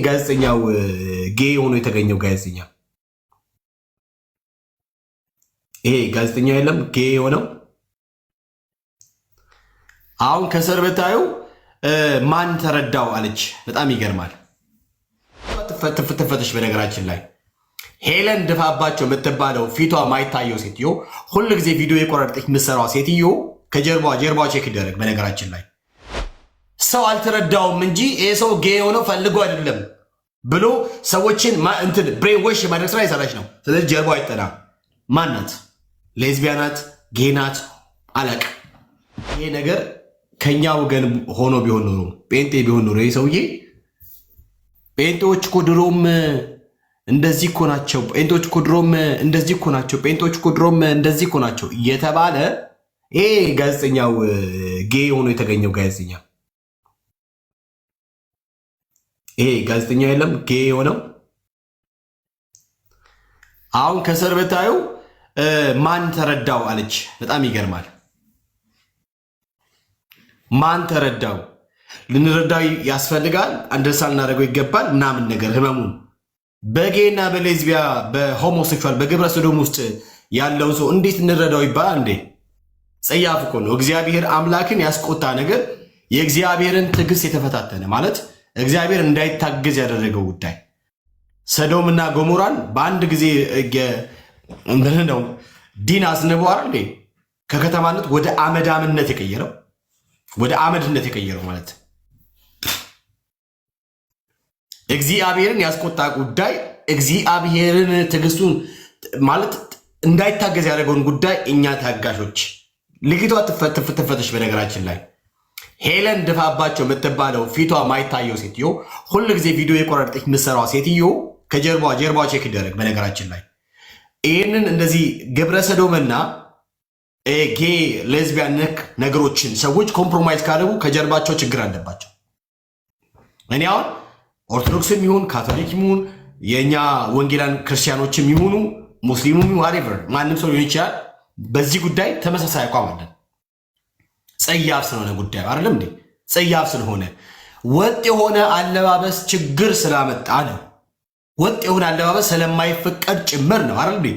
ጋዜጠኛው ጌ ሆኖ የተገኘው ጋዜጠኛ ይሄ ጋዜጠኛ የለም ጌ ሆነው አሁን ከስር ብታዩ ማን ተረዳው አለች። በጣም ይገርማል። ትፈተሽ በነገራችን ላይ ሄለን ድፋባቸው የምትባለው ፊቷ ማይታየው ሴትዮ ሁሉ ጊዜ ቪዲዮ የቆረጠች የምትሰራው ሴትዮ ከጀርባዋ ቼክ ይደረግ። በነገራችን ላይ ሰው አልተረዳውም እንጂ ይሄ ሰው ጌ ሆነው ፈልጎ አይደለም ብሎ ሰዎችን እንትን ብሬን ወሽ የማድረግ ስራ የሰራች ነው። ስለዚህ ጀርባዋ አይጠና። ማናት? ሌዝቢያናት፣ ጌናት አለቅ። ይሄ ነገር ከኛ ወገን ሆኖ ቢሆን ኖሮ ጴንጤ ቢሆን ኖሮ ይሄ ሰውዬ ጴንጤዎች እኮ ድሮም እንደዚህ እኮ ናቸው፣ ጴንጤዎች እኮ ድሮም እንደዚህ እኮ ናቸው፣ ጴንጤዎች እኮ ድሮም እንደዚህ እኮ ናቸው እየተባለ ይሄ ጋዜጠኛው ጌ ሆኖ የተገኘው ጋዜጠኛ ይሄ ጋዜጠኛ የለም ጌ ሆነው አሁን ከስር ብታዩ ማን ተረዳው አለች። በጣም ይገርማል። ማን ተረዳው? ልንረዳው ያስፈልጋል፣ አንደርስታንድ ልናደርገው ይገባል ምናምን ነገር ህመሙን በጌና በሌዝቢያ በሆሞሴክሹዋል በግብረ ሰዶም ውስጥ ያለውን ሰው እንዴት እንረዳው ይባላል እንዴ? ጸያፍ እኮ ነው። እግዚአብሔር አምላክን ያስቆጣ ነገር የእግዚአብሔርን ትዕግስት የተፈታተነ ማለት እግዚአብሔር እንዳይታገዝ ያደረገው ጉዳይ ሰዶምና ገሞራን በአንድ ጊዜ ነው ዲን አስነቧር እንዴ ከከተማነት ወደ አመዳምነት የቀየረው ወደ አመድነት የቀየረው ማለት እግዚአብሔርን ያስቆጣ ጉዳይ እግዚአብሔርን ትዕግስቱን ማለት እንዳይታገዝ ያደረገውን ጉዳይ እኛ ታጋሾች ልጅቷ ትፈተሽ በነገራችን ላይ ሄለን ድፋባቸው የምትባለው ፊቷ ማይታየው ሴትዮ ሁሉ ጊዜ ቪዲዮ የቆረጠች የምትሰራው ሴትዮ ከጀርባዋ ቼክ ይደረግ። በነገራችን ላይ ይህንን እንደዚህ ግብረ ሰዶምና ጌ ሌዝቢያን ነክ ነገሮችን ሰዎች ኮምፕሮማይዝ ካደረጉ ከጀርባቸው ችግር አለባቸው። እኔ አሁን ኦርቶዶክስም ይሁን ካቶሊክ ይሁን የእኛ ወንጌላን ክርስቲያኖችም ይሁኑ ሙስሊሙም ዋሬቨር ማንም ሰው ሊሆን ይችላል በዚህ ጉዳይ ተመሳሳይ አቋም አለን። ጸያፍ ስለሆነ ጉዳዩ አይደለም እንዴ? ጸያፍ ስለሆነ ወጥ የሆነ አለባበስ ችግር ስላመጣ ነው። ወጥ የሆነ አለባበስ ስለማይፈቀድ ጭምር ነው አይደል እንዴ?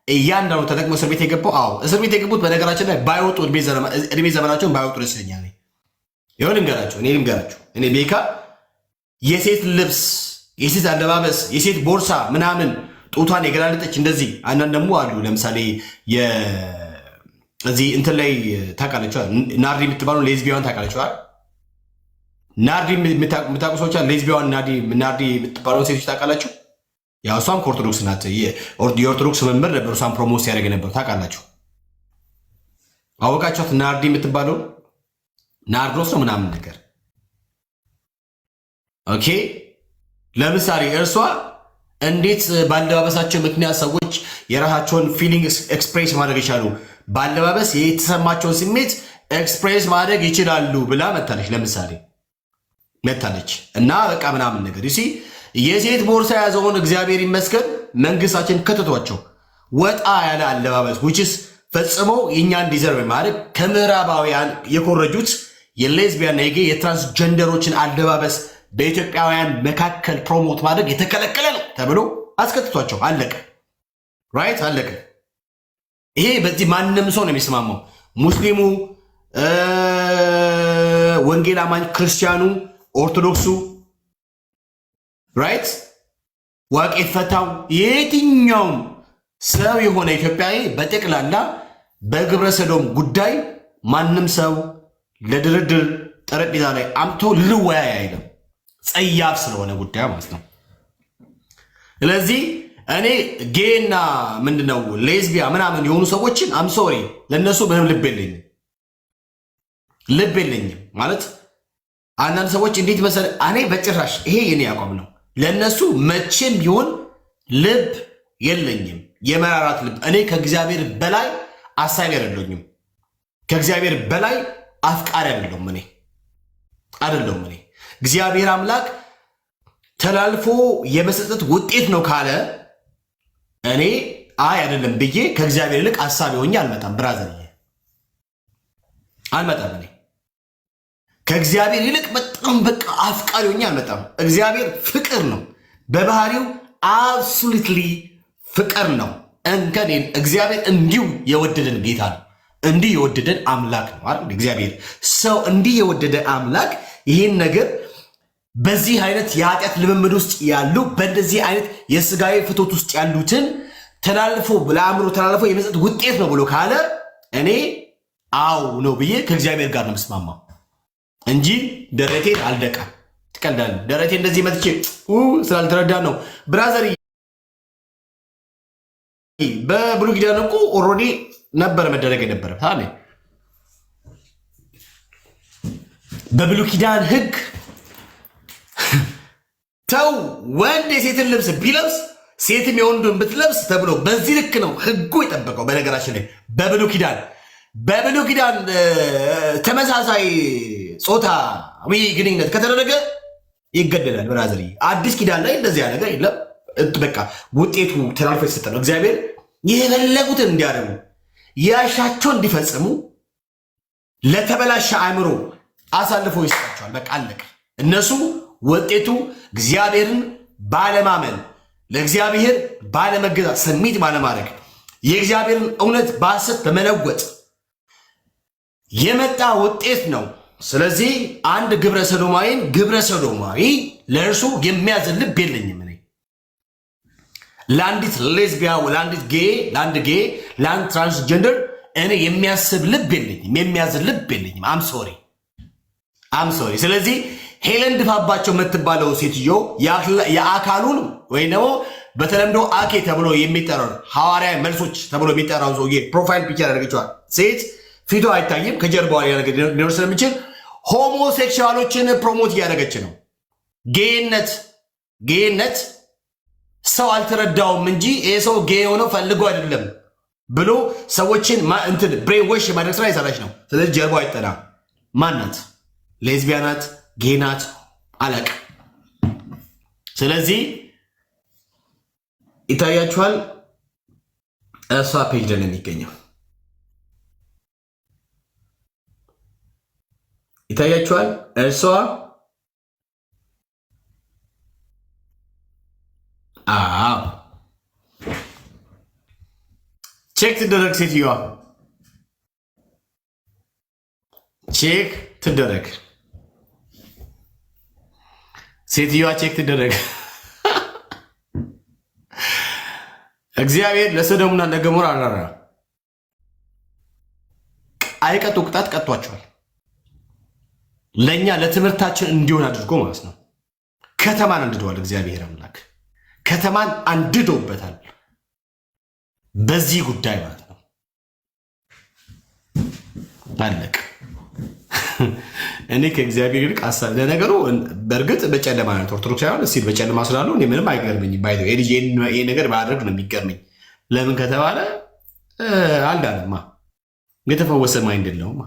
እያንዳንዱ ተጠቅሞ እስር ቤት የገባው አዎ፣ እስር ቤት የገቡት በነገራችን ላይ ባይወጡ እድሜ ዘመናቸውን ባይወጡ ደስ ይለኛል። ይሁን ልንገራችሁ እኔ ቤካ የሴት ልብስ የሴት አለባበስ የሴት ቦርሳ ምናምን ጡቷን የገላለጠች እንደዚህ አንዳንድ ደግሞ አሉ። ለምሳሌ እዚህ እንትን ላይ ታውቃለችዋል ናርዲ የምትባለው ሌዝቢያን ታውቃለችዋል። ናርዲ የምታውቁ ሰዎች ሌዝቢያን ናርዲ የምትባለውን ሴቶች ታውቃላችሁ። ያው እሷም ከኦርቶዶክስ ናት። የኦርቶዶክስ መምህር ነበር እሷም ፕሮሞት ያደረገ ነበር። ታውቃላችሁ አወቃችኋት? ናርዲ የምትባለው ናርዶስ ነው ምናምን ነገር ኦኬ። ለምሳሌ እርሷ እንዴት ባለባበሳቸው ምክንያት ሰዎች የራሳቸውን ፊሊንግ ኤክስፕሬስ ማድረግ ይችላሉ፣ ባለባበስ የተሰማቸውን ስሜት ኤክስፕሬስ ማድረግ ይችላሉ ብላ መታለች። ለምሳሌ መታለች እና በቃ ምናምን ነገር ይሲ የሴት ቦርሳ ያዘውን እግዚአብሔር ይመስገን መንግስታችን ከተቷቸው ወጣ ያለ አለባበስ whichis ፈጽሞ የኛን ዲዘርቭ ማድረግ ከምዕራባውያን የኮረጁት የሌዝቢያን የጌ የትራንስጀንደሮችን አለባበስ በኢትዮጵያውያን መካከል ፕሮሞት ማድረግ የተከለከለ ነው ተብሎ አስከትቷቸው አለቀ። ራይት አለቀ። ይሄ በዚህ ማንም ሰው ነው የሚስማማው። ሙስሊሙ፣ ወንጌል አማኝ፣ ክርስቲያኑ፣ ኦርቶዶክሱ ራይት ዋቄት ፈታው የትኛውም ሰው የሆነ ኢትዮጵያዊ በጠቅላላ በግብረ ሰዶም ጉዳይ ማንም ሰው ለድርድር ጠረጴዛ ላይ አምቶ ልወያይ አይልም። ጸያፍ ስለሆነ ጉዳይ ማለት ነው። ስለዚህ እኔ ጌና ምንድነው ሌዝቢያ ምናምን የሆኑ ሰዎችን አምሶሪ ለነሱ ምንም ልብ የለኝም ማለት አንዳንድ ሰዎች እንዴት መሰለ እኔ በጭራሽ ይሄ የኔ አቋም ነው። ለነሱ መቼም ቢሆን ልብ የለኝም፣ የመራራት ልብ። እኔ ከእግዚአብሔር በላይ አሳቢ አይደለሁም፣ ከእግዚአብሔር በላይ አፍቃሪ አይደለሁም። እኔ እግዚአብሔር አምላክ ተላልፎ የመሰጠት ውጤት ነው ካለ እኔ አይ አይደለም ብዬ ከእግዚአብሔር ይልቅ አሳቢ ሆኜ አልመጣም። ብራዘር አልመጣም። እኔ ከእግዚአብሔር ይልቅ በጣም በቃ አፍቃሪ ሆኜ አልመጣም። እግዚአብሔር ፍቅር ነው በባህሪው አብሶሉትሊ ፍቅር ነው። እንከን እግዚአብሔር እንዲሁ የወደደን ጌታ ነው። እንዲህ የወደደን አምላክ ነው አይደል? እግዚአብሔር ሰው እንዲህ የወደደ አምላክ ይህን ነገር በዚህ አይነት የኃጢአት ልምምድ ውስጥ ያሉ በእንደዚህ አይነት የስጋዊ ፍቶት ውስጥ ያሉትን ተላልፎ ለአእምሮ ተላልፎ የመስጠት ውጤት ነው ብሎ ካለ እኔ አው ነው ብዬ ከእግዚአብሔር ጋር ነው የምስማማው እንጂ ደረቴን አልደቃም። ትቀልዳለህ። ደረቴ እንደዚህ መጥቼ ስላልተረዳ ነው ብራዘር። በብሉይ ኪዳን እኮ ኦልሬዲ ነበረ መደረግ የነበረ ታዲያ በብሉይ ኪዳን ሕግ ተው ወንድ የሴትን ልብስ ቢለብስ ሴትም የወንዱን ብትለብስ ተብሎ በዚህ ልክ ነው ሕጉ የጠበቀው። በነገራችን ላይ በብሉይ ኪዳን ተመሳሳይ ጾታዊ ግንኙነት ከተደረገ ይገደላል። ብራዘር አዲስ ኪዳን ላይ እንደዚያ ነገር የለም። በቃ ውጤቱ ተላልፎ የተሰጠ ነው። እግዚአብሔር የፈለጉትን እንዲያደርጉ ያሻቸው እንዲፈጽሙ ለተበላሸ አእምሮ አሳልፎ ይሰጣቸዋል። በቃ አለቀ። እነሱ ውጤቱ እግዚአብሔርን ባለማመን፣ ለእግዚአብሔር ባለመገዛት፣ ሰሚት ባለማድረግ፣ የእግዚአብሔርን እውነት በሐሰት በመለወጥ የመጣ ውጤት ነው። ስለዚህ አንድ ግብረ ሰዶማዊ ለእርሱ የሚያዝን ልብ የለኝም። እኔ ለአንዲት ሌዝቢያ፣ ለአንዲት ለአንድ ጌ፣ ለአንድ ትራንስጀንደር እኔ የሚያስብ ልብ የለኝም፣ የሚያዝን ልብ የለኝም። አምሶሪ። ስለዚህ ሄለን ድፋባቸው የምትባለው ሴትዮ የአካሉን ወይ ደግሞ በተለምዶ አኬ ተብሎ የሚጠራው ሐዋርያ መልሶች ተብሎ የሚጠራው ሰውዬ ፕሮፋይል ፒክቸር ያደረገችዋል ሴት ፊቱ አይታይም፣ ከጀርባዋ ሊኖር ስለሚችል ሆሞሴክሹዋሎችን ፕሮሞት እያደረገች ነው። ጌነት ሰው አልተረዳውም እንጂ ይህ ሰው ጌ የሆነው ፈልጎ አይደለም ብሎ ሰዎችን ብሬን ወሽ የማድረግ ስራ የሰራች ነው። ስለዚህ ጀርባዋ አይጠና። ማናት? ሌዝቢያናት፣ ጌናት አለቅ። ስለዚህ ይታያችኋል። እሷ ፔጅ ላይ ነው የሚገኘው። ይታያችኋል። እርሷ ቼክ ትደረግ። ሴትዮዋ ቼክ ትደረግ። እግዚአብሔር ለሰዶምና ለገሞራ አራራ አይቀጡ ቅጣት ቀጧቸዋል። ለእኛ ለትምህርታችን እንዲሆን አድርጎ ማለት ነው። ከተማን አንድደዋል። እግዚአብሔር አምላክ ከተማን አንድዶበታል በዚህ ጉዳይ ማለት ነው። አለቅ እኔ ከእግዚአብሔር ይልቅ ሀሳብ ለነገሩ በእርግጥ በጨለማ ነው ኦርቶዶክሳውያን እስኪ በጨለማ ስላሉ እኔ ምንም አይገርመኝም። ይሄ ነገር ባደርግ ነው የሚገርመኝ። ለምን ከተባለ አልዳንማ የተፈወሰ ማይንድ የለውማ።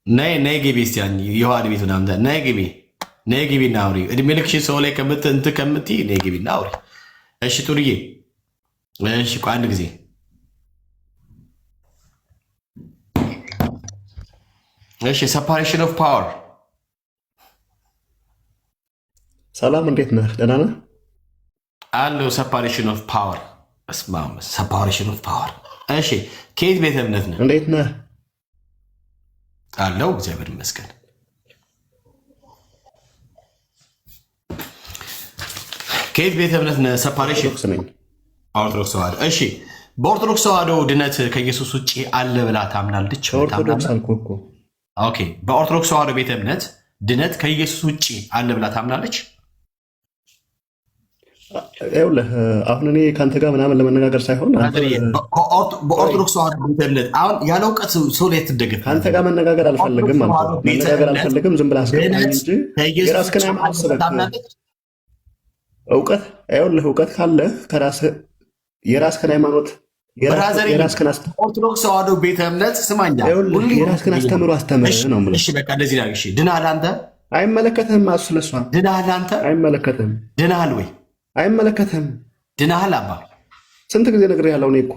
ነይ ግቢ እስኪ የዋህድ ቤት ምናምን ነይ ግቢ እና አውሪ። እድሜ ልክሽን ሰው ላይ ከምትይ ነይ ግቢ እና አውሪ። እሺ ጡርዬ፣ እሺ ቆይ አንድ ጊዜ እሺ። ሰፓሬሽን ኦፍ ፓወር። ሰላም፣ እንዴት ነህ? ደህና ነህ? አለው ሰፓሬሽን ኦፍ ፓወር። እስማም ሰፓሬሽን ኦፍ ፓወር። እሺ ከየት ቤተ እምነት ነህ? እንዴት ነህ? አለው እግዚአብሔር ይመስገን። ከየት ቤተ እምነት ነህ? ሰፓሬሽን ኦርቶዶክስ ተዋህዶ። እሺ በኦርቶዶክስ ተዋህዶ ድነት ከኢየሱስ ውጭ አለ ብላ ታምናለች? ኦርቶዶክስ አልኩህ እኮ። ኦኬ በኦርቶዶክስ ተዋህዶ ቤተ እምነት ድነት ከኢየሱስ ውጭ አለ ብላ ታምናለች? ይኸውልህ አሁን እኔ ከአንተ ጋር ምናምን ለመነጋገር ሳይሆን በኦርቶዶክስ ተዋህዶ ቤተ እምነት አሁን ያለ እውቀት ሰው ላይ ትደገፍ። ከአንተ ጋር መነጋገር አልፈልግም፣ መነጋገር አልፈልግም። ዝም ብለህ አስገባኝ እንጂ የራስህን ሃይማኖት ስበክ። እውቀት ይኸውልህ እውቀት ካለህ ከራስህ የራስህን ሃይማኖት ኦርቶዶክስ ተዋህዶ ቤተ እምነት ስማኛ፣ የራስህን አስተምሮ አስተምር ነው የምልህ። እሺ በቃ እንደዚህ ላል። እሺ ድናሃል አንተ? አይመለከትህም። እሱ ስለሷ ድናሃል አንተ? አይመለከትህም። ድናሃል ወይ? አይመለከትህም። ድናሃል አባ? ስንት ጊዜ ነግሬሃለሁ። እኔ እኮ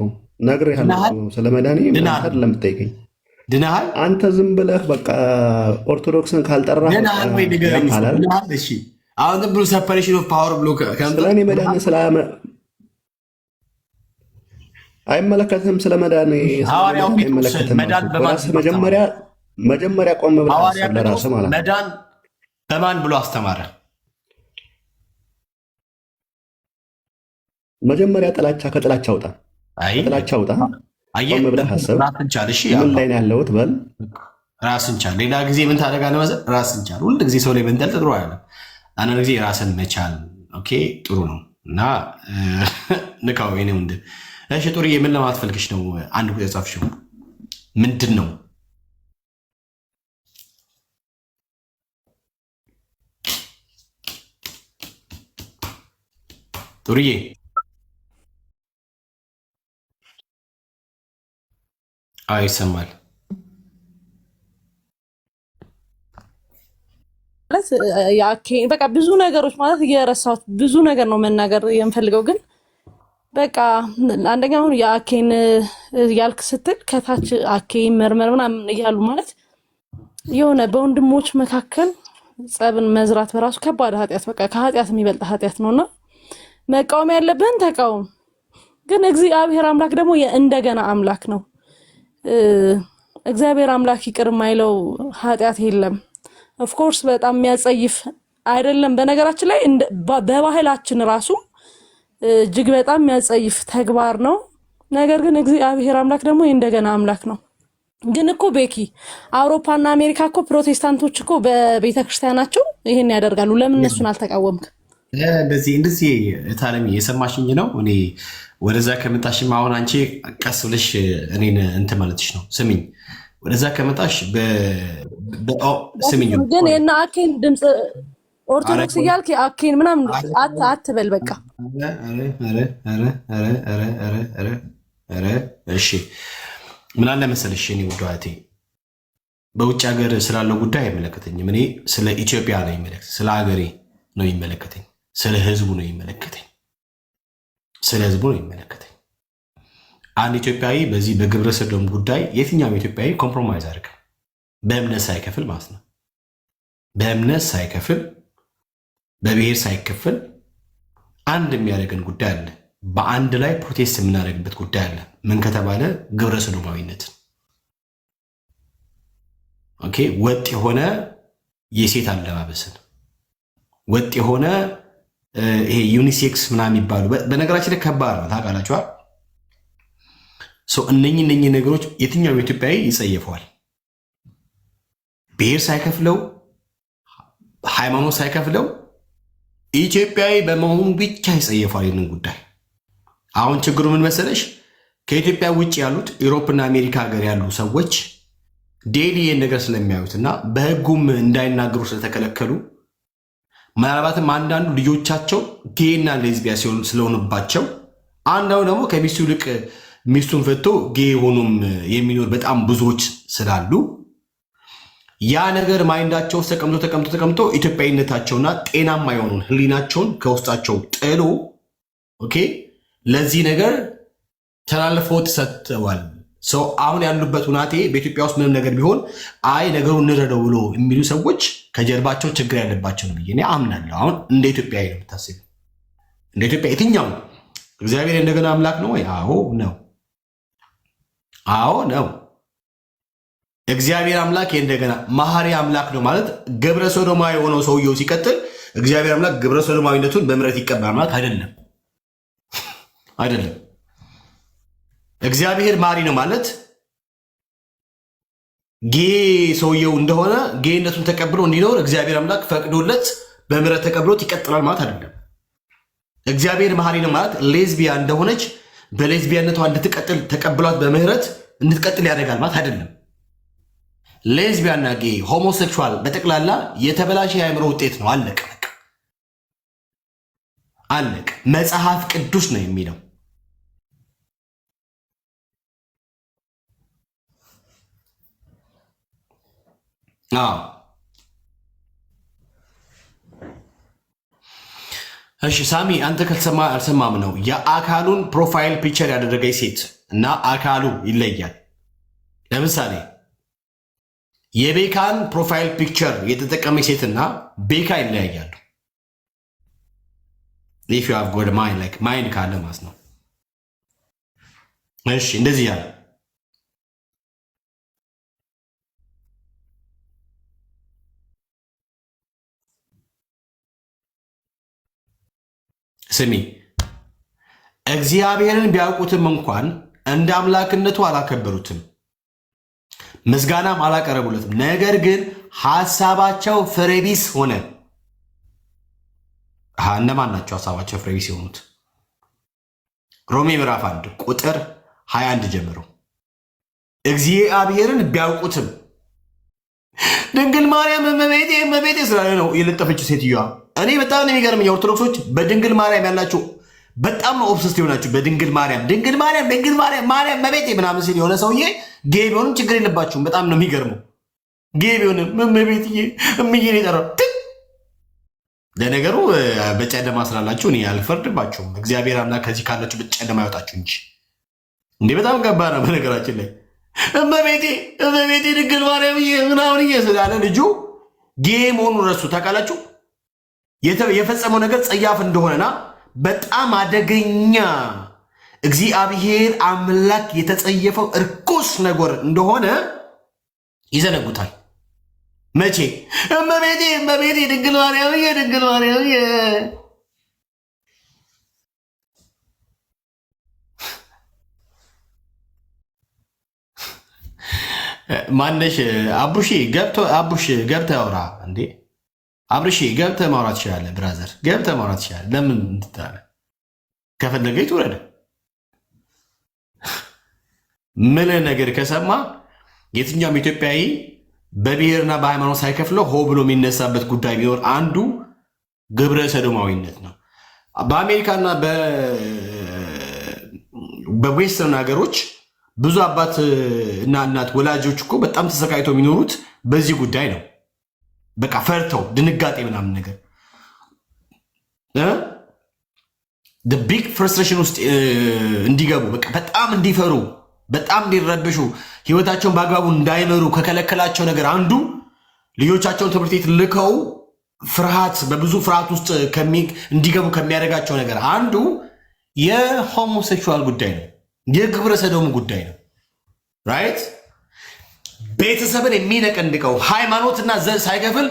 ነግሬሃለሁ ስለ መድኃኒት አይደለም የምትጠይቀኝ። ድናሃል አንተ ዝም ብለህ በቃ ኦርቶዶክስን ካልጠራህ ድናሃል ወይ ንገረኝ። ድናሃል? እሺ አሁን ዝም ብሎ ሰፐሬሽን ኦፍ ፓወር ብሎ ስለኔ መዳን አይመለከትም። ስለ መዳን አይመለከትም። መጀመሪያ ቆም ብለህ ለራስህ ማለት መዳን በማን ብሎ አስተማረ? መጀመሪያ ከጥላቻ አውጣ። ከጥላቻ አውጣ። ቆም ብለህ አስብ። ምን ላይ ነው ያለሁት በል። ራስን ቻል። ሌላ ጊዜ ምን ታደርጋለህ መሰለህ? ራስን ቻል። ሁሉ ጊዜ ሰው ላይ መንጠልጠል ጥሩ አይደለም። አንዳንድ ጊዜ ራስን መቻል ኦኬ ጥሩ ነው እና ንካው የኔ ወንድም። እሺ ጡርዬ ምን ለማለት ፈልግሽ ነው? አንድ ቁጥር ጻፍሽው ምንድን ነው? ጡርዬ ይሰማል። በቃ ብዙ ነገሮች ማለት እየረሳሁት ብዙ ነገር ነው መናገር የምፈልገው ግን በቃ አንደኛ አሁን የአኬን ያልክ ስትል ከታች አኬ መርመር ምናምን እያሉ ማለት የሆነ በወንድሞች መካከል ጸብን መዝራት በራሱ ከባድ ኃጢአት በቃ ከኃጢአት የሚበልጥ ኃጢአት ነውና መቃወም ያለብን ተቃውም። ግን እግዚአብሔር አምላክ ደግሞ የእንደገና አምላክ ነው። እግዚአብሔር አምላክ ይቅር የማይለው ኃጢአት የለም። ኦፍ ኮርስ በጣም የሚያጸይፍ አይደለም። በነገራችን ላይ በባህላችን ራሱ እጅግ በጣም የሚያጸይፍ ተግባር ነው። ነገር ግን እግዚአብሔር አምላክ ደግሞ የእንደገና አምላክ ነው። ግን እኮ ቤኪ አውሮፓና አሜሪካ እኮ ፕሮቴስታንቶች እኮ በቤተክርስቲያናቸው ይሄን ያደርጋሉ። ለምን እነሱን አልተቃወምክ? እንደዚህ ታለሚ የሰማሽኝ ነው። እኔ ወደዛ ከመጣሽም አሁን አንቺ ቀስ ብለሽ እኔን እንትን ማለትሽ ነው። ስሚኝ፣ ወደዛ ከመጣሽ ስሚኝ። ግን የእነ አኬን ድምፅ ኦርቶዶክስ እያልክ አኬን ምናምን አትበል። በቃ እሺ፣ ምን አለ መሰለሽ እኔ ውድ እህቴ በውጭ ሀገር ስላለው ጉዳይ አይመለከተኝም። እኔ ስለ ኢትዮጵያ ነው የሚመለከተኝ፣ ስለ ሀገሬ ነው የሚመለከተኝ፣ ስለ ህዝቡ ነው የሚመለከተኝ፣ ስለ ህዝቡ ነው የሚመለከተኝ። አንድ ኢትዮጵያዊ በዚህ በግብረ ሰዶም ጉዳይ የትኛውም ኢትዮጵያዊ ኮምፕሮማይዝ አድርገው በእምነት ሳይከፍል ማለት ነው፣ በእምነት ሳይከፍል በብሔር ሳይከፍል አንድ የሚያደርገን ጉዳይ አለ። በአንድ ላይ ፕሮቴስት የምናደርግበት ጉዳይ አለ። ምን ከተባለ ግብረ ሰዶማዊነት። ኦኬ፣ ወጥ የሆነ የሴት አለባበስን፣ ወጥ የሆነ ይሄ ዩኒሴክስ ምናምን የሚባሉ በነገራችን ላይ ከባድ ነው ታውቃላችኋል። እነኚህ ነገሮች የትኛውም ኢትዮጵያዊ ይጸየፈዋል። ብሔር ሳይከፍለው ሃይማኖት ሳይከፍለው ኢትዮጵያዊ በመሆኑ ብቻ ይጸየፋል ይህንን ጉዳይ። አሁን ችግሩ ምን መሰለሽ? ከኢትዮጵያ ውጭ ያሉት ኢሮፕና አሜሪካ ሀገር ያሉ ሰዎች ዴሊ ይህን ነገር ስለሚያዩት እና በህጉም እንዳይናገሩ ስለተከለከሉ ምናልባትም አንዳንዱ ልጆቻቸው ጌና ሌዝቢያ ስለሆኑባቸው አንዳንዱ ደግሞ ከሚስቱ ይልቅ ሚስቱን ፈቶ ጌ ሆኖም የሚኖር በጣም ብዙዎች ስላሉ ያ ነገር ማይንዳቸው ውስጥ ተቀምጦ ኢትዮጵያዊነታቸውና ጤናማ የሆኑን ህሊናቸውን ከውስጣቸው ጥሎ ኦኬ ለዚህ ነገር ተላልፈው ተሰጥተዋል። ሰው አሁን ያሉበት ሁናቴ በኢትዮጵያ ውስጥ ምንም ነገር ቢሆን አይ ነገሩን እንረዳው ብሎ የሚሉ ሰዎች ከጀርባቸው ችግር ያለባቸው ነው ብዬ አምናለሁ። አሁን እንደ ኢትዮጵያዊ ነው የምታስብ? እንደ ኢትዮጵያ የትኛው እግዚአብሔር እንደገና አምላክ ነው ወይ? አዎ ነው። አዎ ነው። እግዚአብሔር አምላክ እንደገና መሐሪ አምላክ ነው ማለት ግብረ ሰዶማዊ የሆነው ሰውየው ሲቀጥል እግዚአብሔር አምላክ ግብረ ሰዶማዊነቱን በምሕረት ይቀበላል ማለት አይደለም። አይደለም። እግዚአብሔር መሐሪ ነው ማለት ጌ ሰውየው እንደሆነ ጌነቱን ተቀብሎ እንዲኖር እግዚአብሔር አምላክ ፈቅዶለት በምሕረት ተቀብሎት ይቀጥላል ማለት አይደለም። እግዚአብሔር መሐሪ ነው ማለት ሌዝቢያ እንደሆነች በሌዝቢያነቷ እንድትቀጥል ተቀብሏት በምሕረት እንድትቀጥል ያደርጋል ማለት አይደለም። ሌዝቢያና ጌ ሆሞሴክሹዋል በጠቅላላ የተበላሸ የአእምሮ ውጤት ነው። አለቀ በቃ አለቀ። መጽሐፍ ቅዱስ ነው የሚለው። እሺ ሳሚ አንተ ከተሰማ አልሰማም ነው። የአካሉን ፕሮፋይል ፒክቸር ያደረገች ሴት እና አካሉ ይለያል። ለምሳሌ የቤካን ፕሮፋይል ፒክቸር የተጠቀመች ሴትና ቤካ ይለያያሉ። if you have good mind like ማይንድ ካለ ማለት ነው። እሺ እንደዚህ ያለ ስሚ እግዚአብሔርን ቢያውቁትም እንኳን እንደ አምላክነቱ አላከበሩትም፣ ምስጋናም አላቀረቡለትም። ነገር ግን ሐሳባቸው ፍሬቢስ ሆነ። እነማን ናቸው ሐሳባቸው ፍሬቢስ የሆኑት? ሮሜ ምዕራፍ 1 ቁጥር 21 ጀምሮ እግዚአብሔርን ቢያውቁትም ድንግል ማርያም እመቤቴ ስላለ ነው የለጠፈችው ሴትዮዋ። እኔ በጣም ነው የሚገርመኝ ኦርቶዶክሶች በድንግል ማርያም ያላችሁ በጣም ነው ኦብሰስት የሆናችሁ በድንግል ማርያም ማርያም እመቤቴ ምናምን ሲል የሆነ ሰውዬ ጌ ቢሆንም ችግር የለባችሁም። በጣም ነው የሚገርመው። ጌ ቢሆንም እመቤትዬ እምዬን የጠራው ለነገሩ በጨለማ ስላላችሁ እኔ አልፈርድባችሁም። እግዚአብሔር አምላክ ከዚህ ካላችሁ በጨለማ ያወጣችሁ እንጂ እንዴ በጣም ገባና በነገራችን ላይ እመቤቴ ድንግል ማርያም ምናምን ስላለ ልጁ ጌ መሆኑን ረሱ። ታውቃላችሁ የፈጸመው ነገር ጸያፍ እንደሆነና በጣም አደገኛ እግዚአብሔር አምላክ የተጸየፈው እርኩስ ነገር እንደሆነ ይዘነጉታል። መቼ እመቤቴ ድንግል ማርያም ማነሽ አቡሺ ገብተህ አውራ እንዴ አብርሺ ገብተህ ማውራት ትችላለህ። ብራዘር ገብተህ ማውራት ትችላለህ። ለምን እንትታለ ከፈለገ ይትወረድ ምን ነገር ከሰማ የትኛውም ኢትዮጵያዊ በብሔርና በሃይማኖት ሳይከፍለው ሆ ብሎ የሚነሳበት ጉዳይ ቢኖር አንዱ ግብረ ሰዶማዊነት ነው። በአሜሪካና በዌስተርን ሀገሮች ብዙ አባት እና እናት ወላጆች እኮ በጣም ተሰቃይተው የሚኖሩት በዚህ ጉዳይ ነው። በቃ ፈርተው ድንጋጤ ምናምን ነገር ቢግ ፍርስትሬሽን ውስጥ እንዲገቡ በቃ በጣም እንዲፈሩ በጣም እንዲረብሹ ህይወታቸውን በአግባቡ እንዳይመሩ ከከለከላቸው ነገር አንዱ ልጆቻቸውን ትምህርት ቤት ልከው በብዙ ፍርሃት ውስጥ እንዲገቡ ከሚያደርጋቸው ነገር አንዱ የሆሞሴክሹዋል ጉዳይ ነው። የግብረ ሰዶም ጉዳይ ነው። ራይት ቤተሰብን የሚነቀንቀው ሃይማኖትና ዘር ሳይከፍል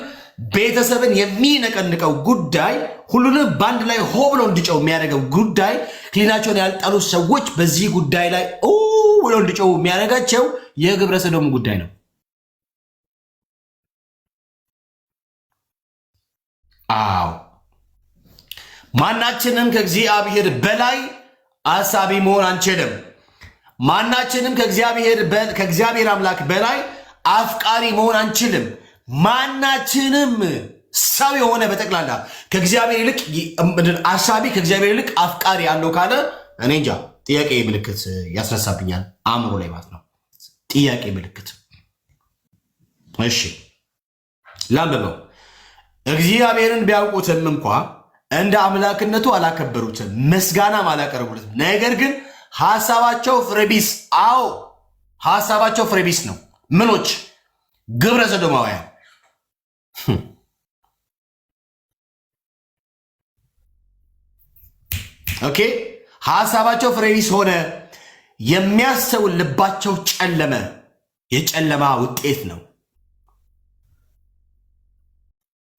ቤተሰብን የሚነቀንቀው ጉዳይ ሁሉንም በአንድ ላይ ሆ ብሎ እንዲጨው የሚያደርገው ጉዳይ ክሊናቸውን ያልጣሉ ሰዎች በዚህ ጉዳይ ላይ ብሎ እንዲጨው የሚያደርጋቸው የግብረ ሰዶም ጉዳይ ነው። አዎ ማናችንም ከእግዚአብሔር በላይ አሳቢ መሆን አንችልም። ማናችንም ከእግዚአብሔር አምላክ በላይ አፍቃሪ መሆን አንችልም። ማናችንም ሰው የሆነ በጠቅላላ ከእግዚአብሔር ይልቅ አሳቢ ከእግዚአብሔር ይልቅ አፍቃሪ አለው ካለ እኔ እንጃ ጥያቄ ምልክት ያስነሳብኛል አእምሮ ላይ ማለት ነው። ጥያቄ ምልክት። እሺ ላንብበው። እግዚአብሔርን ቢያውቁትም እንኳ እንደ አምላክነቱ አላከበሩትም፣ ምስጋናም አላቀረቡለትም። ነገር ግን ሐሳባቸው ፍሬቢስ። አዎ ሐሳባቸው ፍሬቢስ ነው። ምኖች? ግብረ ሰዶማውያን። ኦኬ ሐሳባቸው ፍሬቢስ ሆነ፣ የሚያስተውል ልባቸው ጨለመ። የጨለማ ውጤት ነው።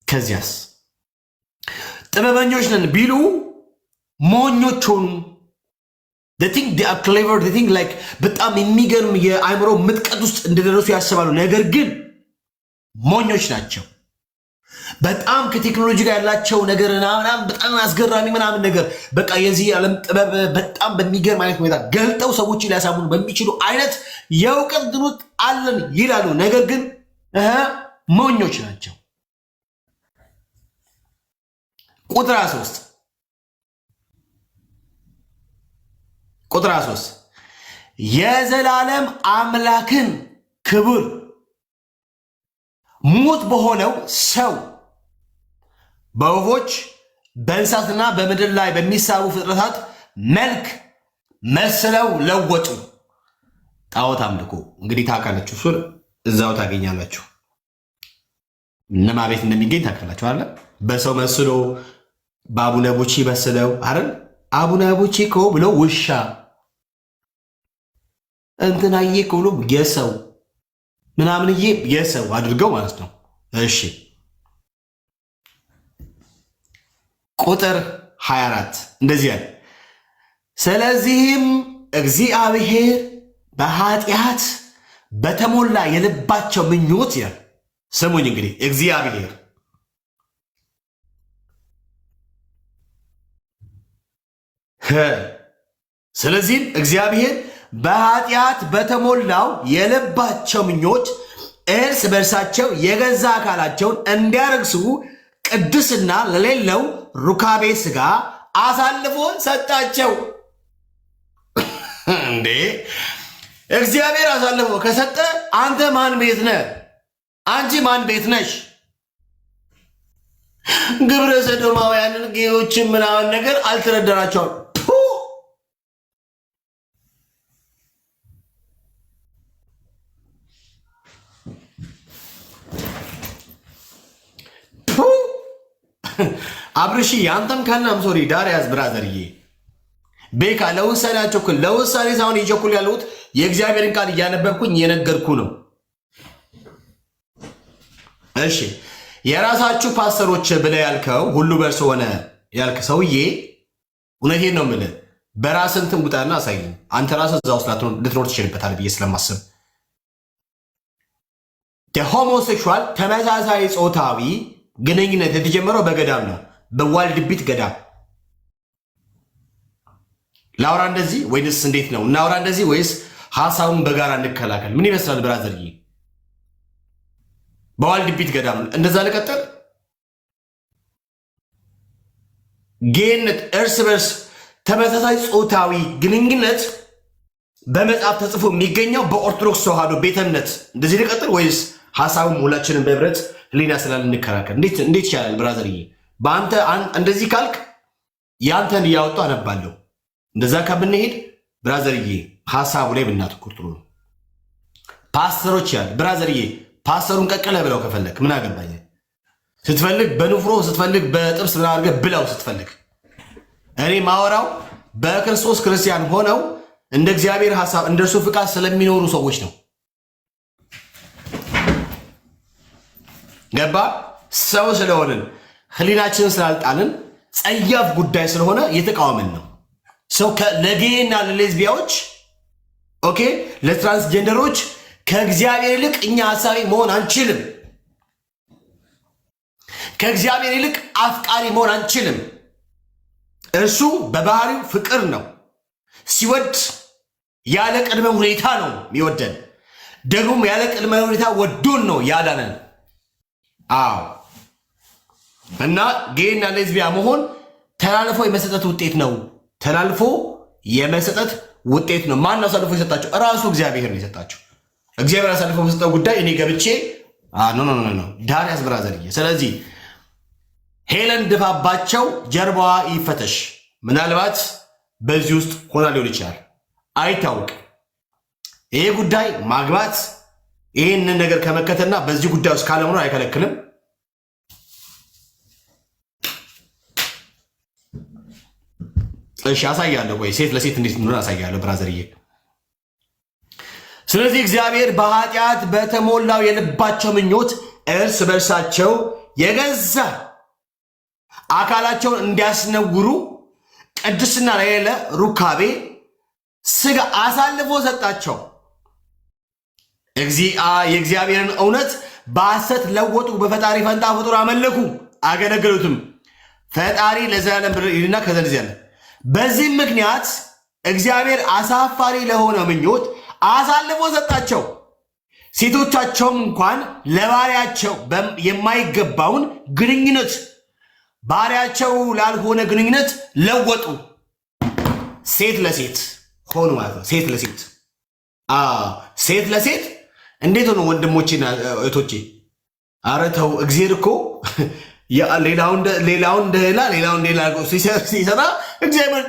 ከዚያስ ጥበበኞች ነን ቢሉ ሞኞች ሆኑ። በጣም የሚገርም የአእምሮ ምጥቀት ውስጥ እንደደረሱ ያስባሉ። ነገር ግን ሞኞች ናቸው። በጣም ከቴክኖሎጂ ጋር ያላቸው ነገር ምናምን በጣም አስገራሚ ምናምን ነገር በቃ የዚህ ዓለም ጥበብ በጣም በሚገርም አይነት ሁኔታ ገልጠው ሰዎች ሊያሳምኑ በሚችሉ አይነት የእውቀት ድሎት አለን ይላሉ። ነገር ግን ሞኞች ናቸው። ቁጥር 3 የዘላለም አምላክን ክብር ሙት በሆነው ሰው በወፎች በእንስሳትና በምድር ላይ በሚሳቡ ፍጥረታት መልክ መስለው ለወጡ። ጣዖት አምልኮ እንግዲህ ታውቃላችሁ፣ እሱን እዛው ታገኛላችሁ። እነማ ቤት እንደሚገኝ ታውቃላችሁ አይደል? በሰው መስሎ በአቡነ ቡቺ መስለው አይደል? አቡነ ቡቺ እኮ ብለው ውሻ እንትናዬ እኮ ብሎ የሰው ምናምንዬ የሰው አድርገው ማለት ነው። እሺ ቁጥር 24 እንደዚህ ያለ ስለዚህም እግዚአብሔር በኃጢአት በተሞላ የልባቸው ምኞት ይላል። ስሙኝ እንግዲህ እግዚአብሔር ስለዚህም እግዚአብሔር በኃጢአት በተሞላው የልባቸው ምኞት እርስ በርሳቸው የገዛ አካላቸውን እንዲያረክሱ ቅድስና ለሌለው ሩካቤ ሥጋ አሳልፎ ሰጣቸው። እንዴ እግዚአብሔር አሳልፎ ከሰጠ አንተ ማን ቤት ነህ? አንቺ ማን ቤት ነሽ? ግብረ ሰዶማውያንን ጌዮችን ምናምን ነገር አልተረዳናቸውም። አብርሺ አንተም ካናም ሶሪ ዳሪያስ ብራዘርዬ ቤካ ለውሳኔያቸው እኮ ለውሳኔ ሳይሆን እየቸኩል ያለሁት የእግዚአብሔርን ቃል እያነበብኩኝ የነገርኩ ነው። እሺ የራሳችሁ ፓስተሮች ብለህ ያልከው ሁሉ በእርሱ ሆነ ያልክ ሰውዬ እውነቴን ነው የምልህ፣ በራስህ እንትን ውጣና አሳይኝ። አንተ ራስህ እዛ ውስጥ ልትኖር ትችልበታል ብዬ ስለማስብ ሆሞሴክሹዋል ተመሳሳይ ጾታዊ ግንኙነት የተጀመረው በገዳም ነው፣ በዋልድቢት ገዳም። ላውራ እንደዚህ ወይስ እንዴት ነው? እናውራ እንደዚህ ወይስ ሀሳቡን በጋራ እንከላከል? ምን ይመስላል ብራዘርዬ? በዋልድቢት ገዳም እንደዛ ልቀጥል? ጌነት እርስ በርስ ተመሳሳይ ጾታዊ ግንኙነት በመጽሐፍ ተጽፎ የሚገኘው በኦርቶዶክስ ተዋህዶ ቤተ እምነት እንደዚህ ልቀጥል ወይስ ሀሳቡን ሁላችንም በህብረት ህሊና ስላል እንከራከር? እንዴት ይቻላል ብራዘርዬ? በአንተ እንደዚህ ካልክ ያንተን እያወጡ አነባለሁ። እንደዛ ከምንሄድ ብራዘርዬ ሀሳቡ ላይ ብናተኩር ጥሩ ነው። ፓስተሮች ያል ብራዘርዬ ፓስተሩን ቀቅለ ብለው ከፈለግ ምን አገባኝ? ስትፈልግ በንፍሮ ስትፈልግ በጥብስ ምን አድርገህ ብለው ስትፈልግ። እኔ ማወራው በክርስቶስ ክርስቲያን ሆነው እንደ እግዚአብሔር ሀሳብ እንደ እርሱ ፍቃድ ስለሚኖሩ ሰዎች ነው። ገባ? ሰው ስለሆንን ህሊናችንን ስላልጣልን ጸያፍ ጉዳይ ስለሆነ የተቃወምን ነው። ሰው ለጌና ለሌዝቢያዎች ኦኬ፣ ለትራንስጀንደሮች ከእግዚአብሔር ይልቅ እኛ ሀሳቢ መሆን አንችልም። ከእግዚአብሔር ይልቅ አፍቃሪ መሆን አንችልም። እርሱ በባህሪው ፍቅር ነው። ሲወድ ያለ ቅድመ ሁኔታ ነው የሚወደን። ደግሞም ያለ ቅድመ ሁኔታ ወዶን ነው ያዳነን። አዎ እና ጌና ሌዝቢያ መሆን ተላልፎ የመሰጠት ውጤት ነው። ተላልፎ የመሰጠት ውጤት ነው። ማን አሳልፎ የሰጣቸው? እራሱ እግዚአብሔር ነው የሰጣቸው። እግዚአብሔር አሳልፎ በሰጠው ጉዳይ እኔ ገብቼ ኖ ዳሪያስ ብራዘርዬ። ስለዚህ ሄለን ድፋባቸው፣ ጀርባዋ ይፈተሽ። ምናልባት በዚህ ውስጥ ሆና ሊሆን ይችላል፣ አይታወቅም። ይሄ ጉዳይ ማግባት ይህንን ነገር ከመከተልና በዚህ ጉዳይ ውስጥ ካለመኖር አይከለክልም። እሺ አሳያለሁ። ወይ ሴት ለሴት እንዴት እንደሆነ አሳያለሁ ብራዘርዬ። ስለዚህ እግዚአብሔር በኃጢአት በተሞላው የልባቸው ምኞት እርስ በርሳቸው የገዛ አካላቸውን እንዲያስነውሩ ቅድስና ለሌለ ሩካቤ ሥጋ አሳልፎ ሰጣቸው። የእግዚአብሔርን እውነት በሐሰት ለወጡ፣ በፈጣሪ ፈንታ ፍጡር አመለኩ፣ አገለገሉትም። ፈጣሪ ለዘላለም ይልና ከዘንድ ያለ። በዚህም ምክንያት እግዚአብሔር አሳፋሪ ለሆነ ምኞት አሳልፎ ሰጣቸው። ሴቶቻቸውም እንኳን ለባሪያቸው የማይገባውን ግንኙነት ባሪያቸው ላልሆነ ግንኙነት ለወጡ። ሴት ለሴት ሆኑ ማለት ነው። ሴት ለሴት ሴት ለሴት እንዴት ሆነ ወንድሞቼና እህቶቼ? ኧረ ተው። እግዚአብሔር እኮ ሌላውን እንደላ ሌላውን ሌላ ሲሰራ እግዚአብሔር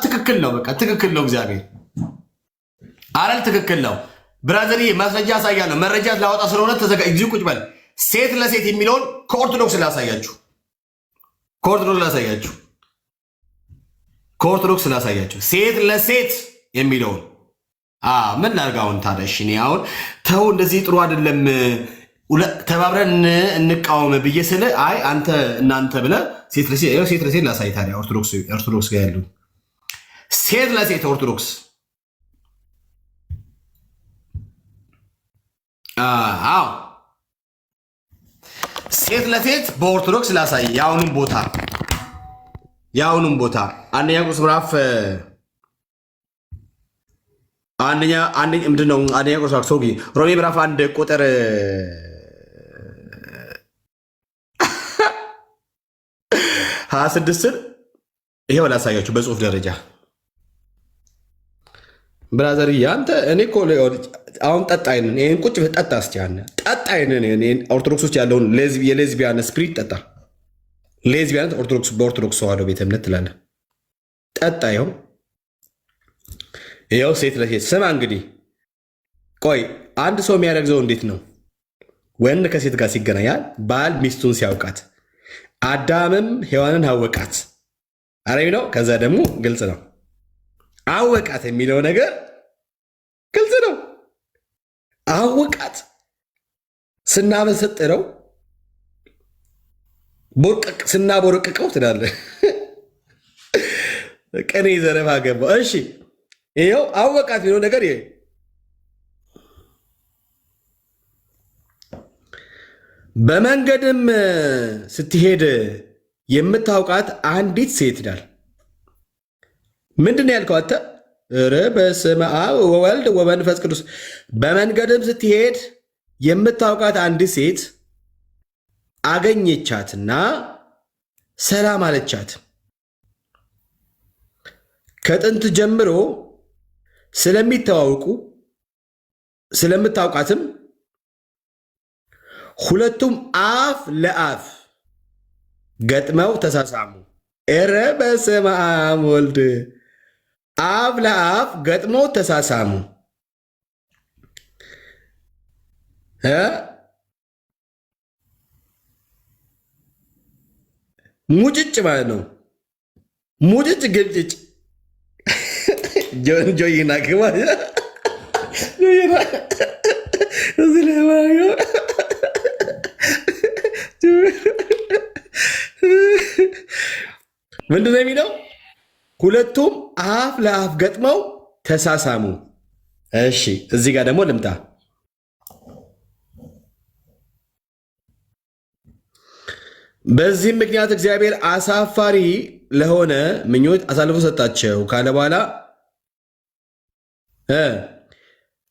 ትክክል ነው። በቃ ትክክል ነው እግዚአብሔር። አረል ትክክል ነው ብራዘርዬ። ማስረጃ አሳያለሁ። መረጃ ላወጣ ስለሆነ ተዘጋ። እዚህ ቁጭ በል። ሴት ለሴት የሚለውን ከኦርቶዶክስ ላሳያችሁ። ከኦርቶዶክስ ላሳያችሁ ሴት ለሴት የሚለውን ምን ላድርጋውን ታደሽ? እኔ አሁን ተው እንደዚህ ጥሩ አይደለም ተባብረን እንቃወም ብዬ ስለ አይ አንተ እናንተ ብለህ ሴት ለሴት ላሳይ። ታዲያ ኦርቶዶክስ ጋር ያሉ ሴት ለሴት ኦርቶዶክስ ሴት ለሴት በኦርቶዶክስ ላሳይ። የአሁኑም ቦታ አንደኛ ቆሮንቶስ ምዕራፍ ምንድነው? አንደኛ ቆሮንቶስ ሮሜ ምዕራፍ 1 ቁጥር 26 ይሄው ላሳያችሁ በጽሁፍ ደረጃ። ብራዘር አንተ እኔ እኮ አሁን ጠጣይንን ይህን ቁጭ ጠጣ እስኪ ጠጣይንን ኦርቶዶክሶች ያለውን የሌዝቢያን ስፕሪት ጠጣ። ሌዝቢያን በኦርቶዶክስ ተዋህዶ ቤተ እምነት ትላለህ። ጠጣ ይኸው ሴት ለሴት ስማ። እንግዲህ ቆይ አንድ ሰው የሚያረግዘው እንዴት ነው? ወንድ ከሴት ጋር ሲገናኛል ባል ሚስቱን ሲያውቃት፣ አዳምም ሔዋንን አወቃት። አረቢ ነው። ከዛ ደግሞ ግልጽ ነው። አወቃት የሚለው ነገር ግልጽ ነው። አወቃት ስናመሰጥረው ስናቦረቅቀው ትላለህ። ቀኔ ዘረፋ ገባው። እሺ ይኸው አወቃት የሚለው ነገር ይሄ በመንገድም ስትሄድ የምታውቃት አንዲት ሴት ይላል። ምንድን ነው ያልከው አንተ? ኧረ በስመ አብ ወወልድ ወመንፈስ ቅዱስ። በመንገድም ስትሄድ የምታውቃት አንዲት ሴት አገኘቻትና ሰላም አለቻት። ከጥንት ጀምሮ ስለምታውቃትም ሁለቱም አፍ ለአፍ ገጥመው ተሳሳሙ። ኧረ በስመ አብ ወልድ። አፍ ለአፍ ገጥመው ተሳሳሙ። ሙጭጭ ማለት ነው። ሙጭጭ ግብጭጭ ጆይና ግባ ምንድነው የሚለው? ሁለቱም አፍ ለአፍ ገጥመው ተሳሳሙ። እሺ እዚህ ጋር ደግሞ ልምጣ። በዚህም ምክንያት እግዚአብሔር አሳፋሪ ለሆነ ምኞት አሳልፎ ሰጣቸው ካለ በኋላ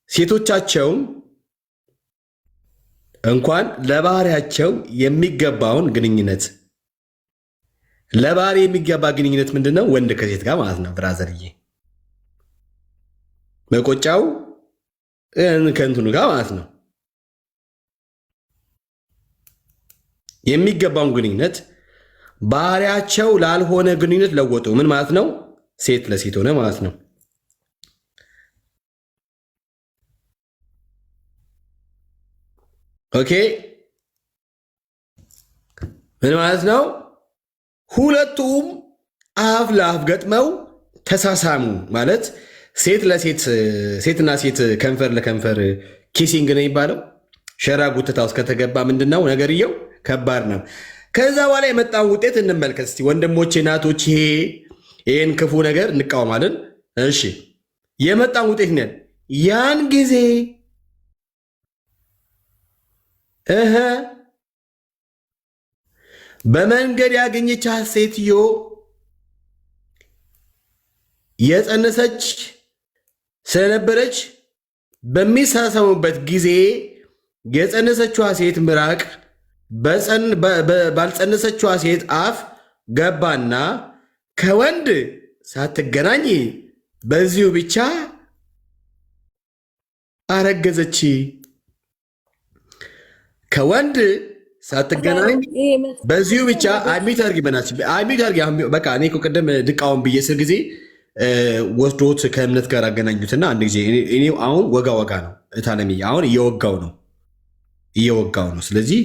ሴቶቻቸውም እንኳን ለባህሪያቸው የሚገባውን ግንኙነት ለባህሪ የሚገባ ግንኙነት ምንድን ነው? ወንድ ከሴት ጋር ማለት ነው። ብራዘርዬ መቆጫው ከእንትኑ ጋር ማለት ነው። የሚገባውን ግንኙነት ባህሪያቸው ላልሆነ ግንኙነት ለወጡ። ምን ማለት ነው? ሴት ለሴት ሆነ ማለት ነው። ኦኬ ምን ማለት ነው? ሁለቱም አፍ ለአፍ ገጥመው ተሳሳሙ ማለት ሴት ለሴት ሴትና ሴት ከንፈር ለከንፈር ኪሲንግ ነው የሚባለው። ሸራ ጉትታ ውስጥ ከተገባ ምንድን ነው ነገርየው? ከባድ ነው። ከዛ በኋላ የመጣውን ውጤት እንመልከት እስቲ ወንድሞቼ፣ እናቶች። ይሄን ክፉ ነገር እንቃወማለን። እሺ የመጣውን ውጤት ነን። ያን ጊዜ በመንገድ ያገኘቻት ሴትዮ የጸነሰች ስለነበረች በሚሳሳሙበት ጊዜ የጸነሰችዋ ሴት ምራቅ ባልጸነሰችዋ ሴት አፍ ገባና ከወንድ ሳትገናኝ በዚሁ ብቻ አረገዘች። ከወንድ ሳትገናኝ በዚሁ ብቻ አድሚት አድርጊ። አድሚት አድርጊ። በቃ እኔ እኮ ቅድም ድቃውን ብዬ ስል ጊዜ ወስዶት ከእምነት ጋር አገናኙትና አንድ ጊዜ እኔ አሁን ወጋ ነው እታለምዬ፣ አሁን እየወጋው ነው። እየወጋው ነው። ስለዚህ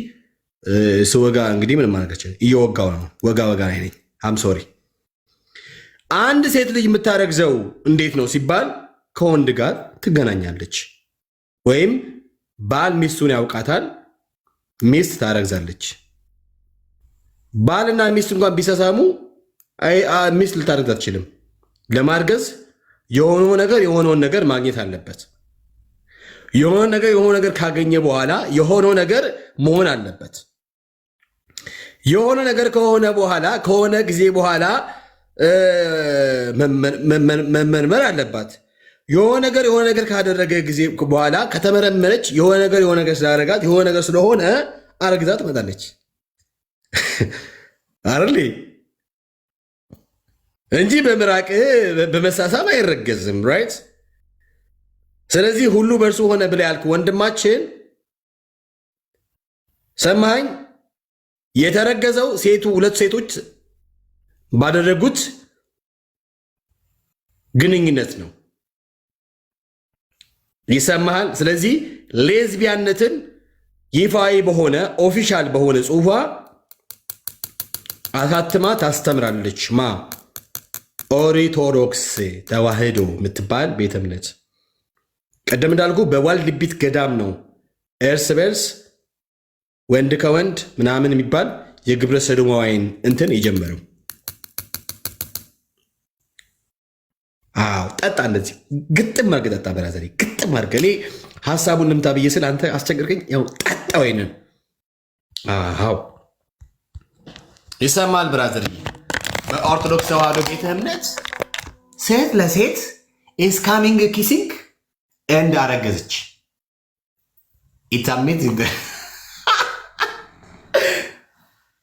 ስወጋ እንግዲህ ምን ማድረግ እየወጋው ነው። ወጋ ላይ ነኝ። አም ሶሪ። አንድ ሴት ልጅ የምታረግዘው እንዴት ነው ሲባል ከወንድ ጋር ትገናኛለች፣ ወይም ባል ሚስቱን ያውቃታል፣ ሚስት ታረግዛለች። ባልና ሚስት እንኳን ቢሰሳሙ ሚስት ልታረግዝ አትችልም። ለማርገዝ የሆነውን ነገር ማግኘት አለበት። የሆነ ነገር ካገኘ በኋላ የሆነው ነገር መሆን አለበት። የሆነ ነገር ከሆነ በኋላ ከሆነ ጊዜ በኋላ መመርመር አለባት። የሆነ ነገር ካደረገ ጊዜ በኋላ ከተመረመረች የሆነ ነገር ስላደረጋት የሆነ ነገር ስለሆነ አርግዛ ትመጣለች አይደል? እንጂ በምራቅ በመሳሳም አይረገዝም። ራይት። ስለዚህ ሁሉ በእርሱ ሆነ ብለህ ያልክ ወንድማችን ሰማኸኝ? የተረገዘው ሁለት ሴቶች ባደረጉት ግንኙነት ነው። ይሰማሃል? ስለዚህ ሌዝቢያነትን ይፋዊ በሆነ ኦፊሻል በሆነ ጽሑፏ አሳትማ ታስተምራለች። ኦርቶዶክስ ተዋህዶ የምትባል ቤተ እምነት። ቀደም እንዳልኩ በዋልድቢት ገዳም ነው እርስ በርስ ወንድ ከወንድ ምናምን የሚባል የግብረ ሰዶማውያን እንትን የጀመረው። ጠጣ፣ እንደዚህ ግጥም አድርገህ ጠጣ። በራዘሬ ግጥም አድርገህ። እኔ ሀሳቡን ልምታ ብዬ ስል አንተ አስቸገርከኝ። ያው ጠጣ ወይንን። ይሰማል ብራዘር? በኦርቶዶክስ ተዋህዶ ቤተ እምነት ሴት ለሴት ኢዝ ካሚንግ ኪሲንግ ኤንድ አረገዘች። ኢትስ አሜዚንግ።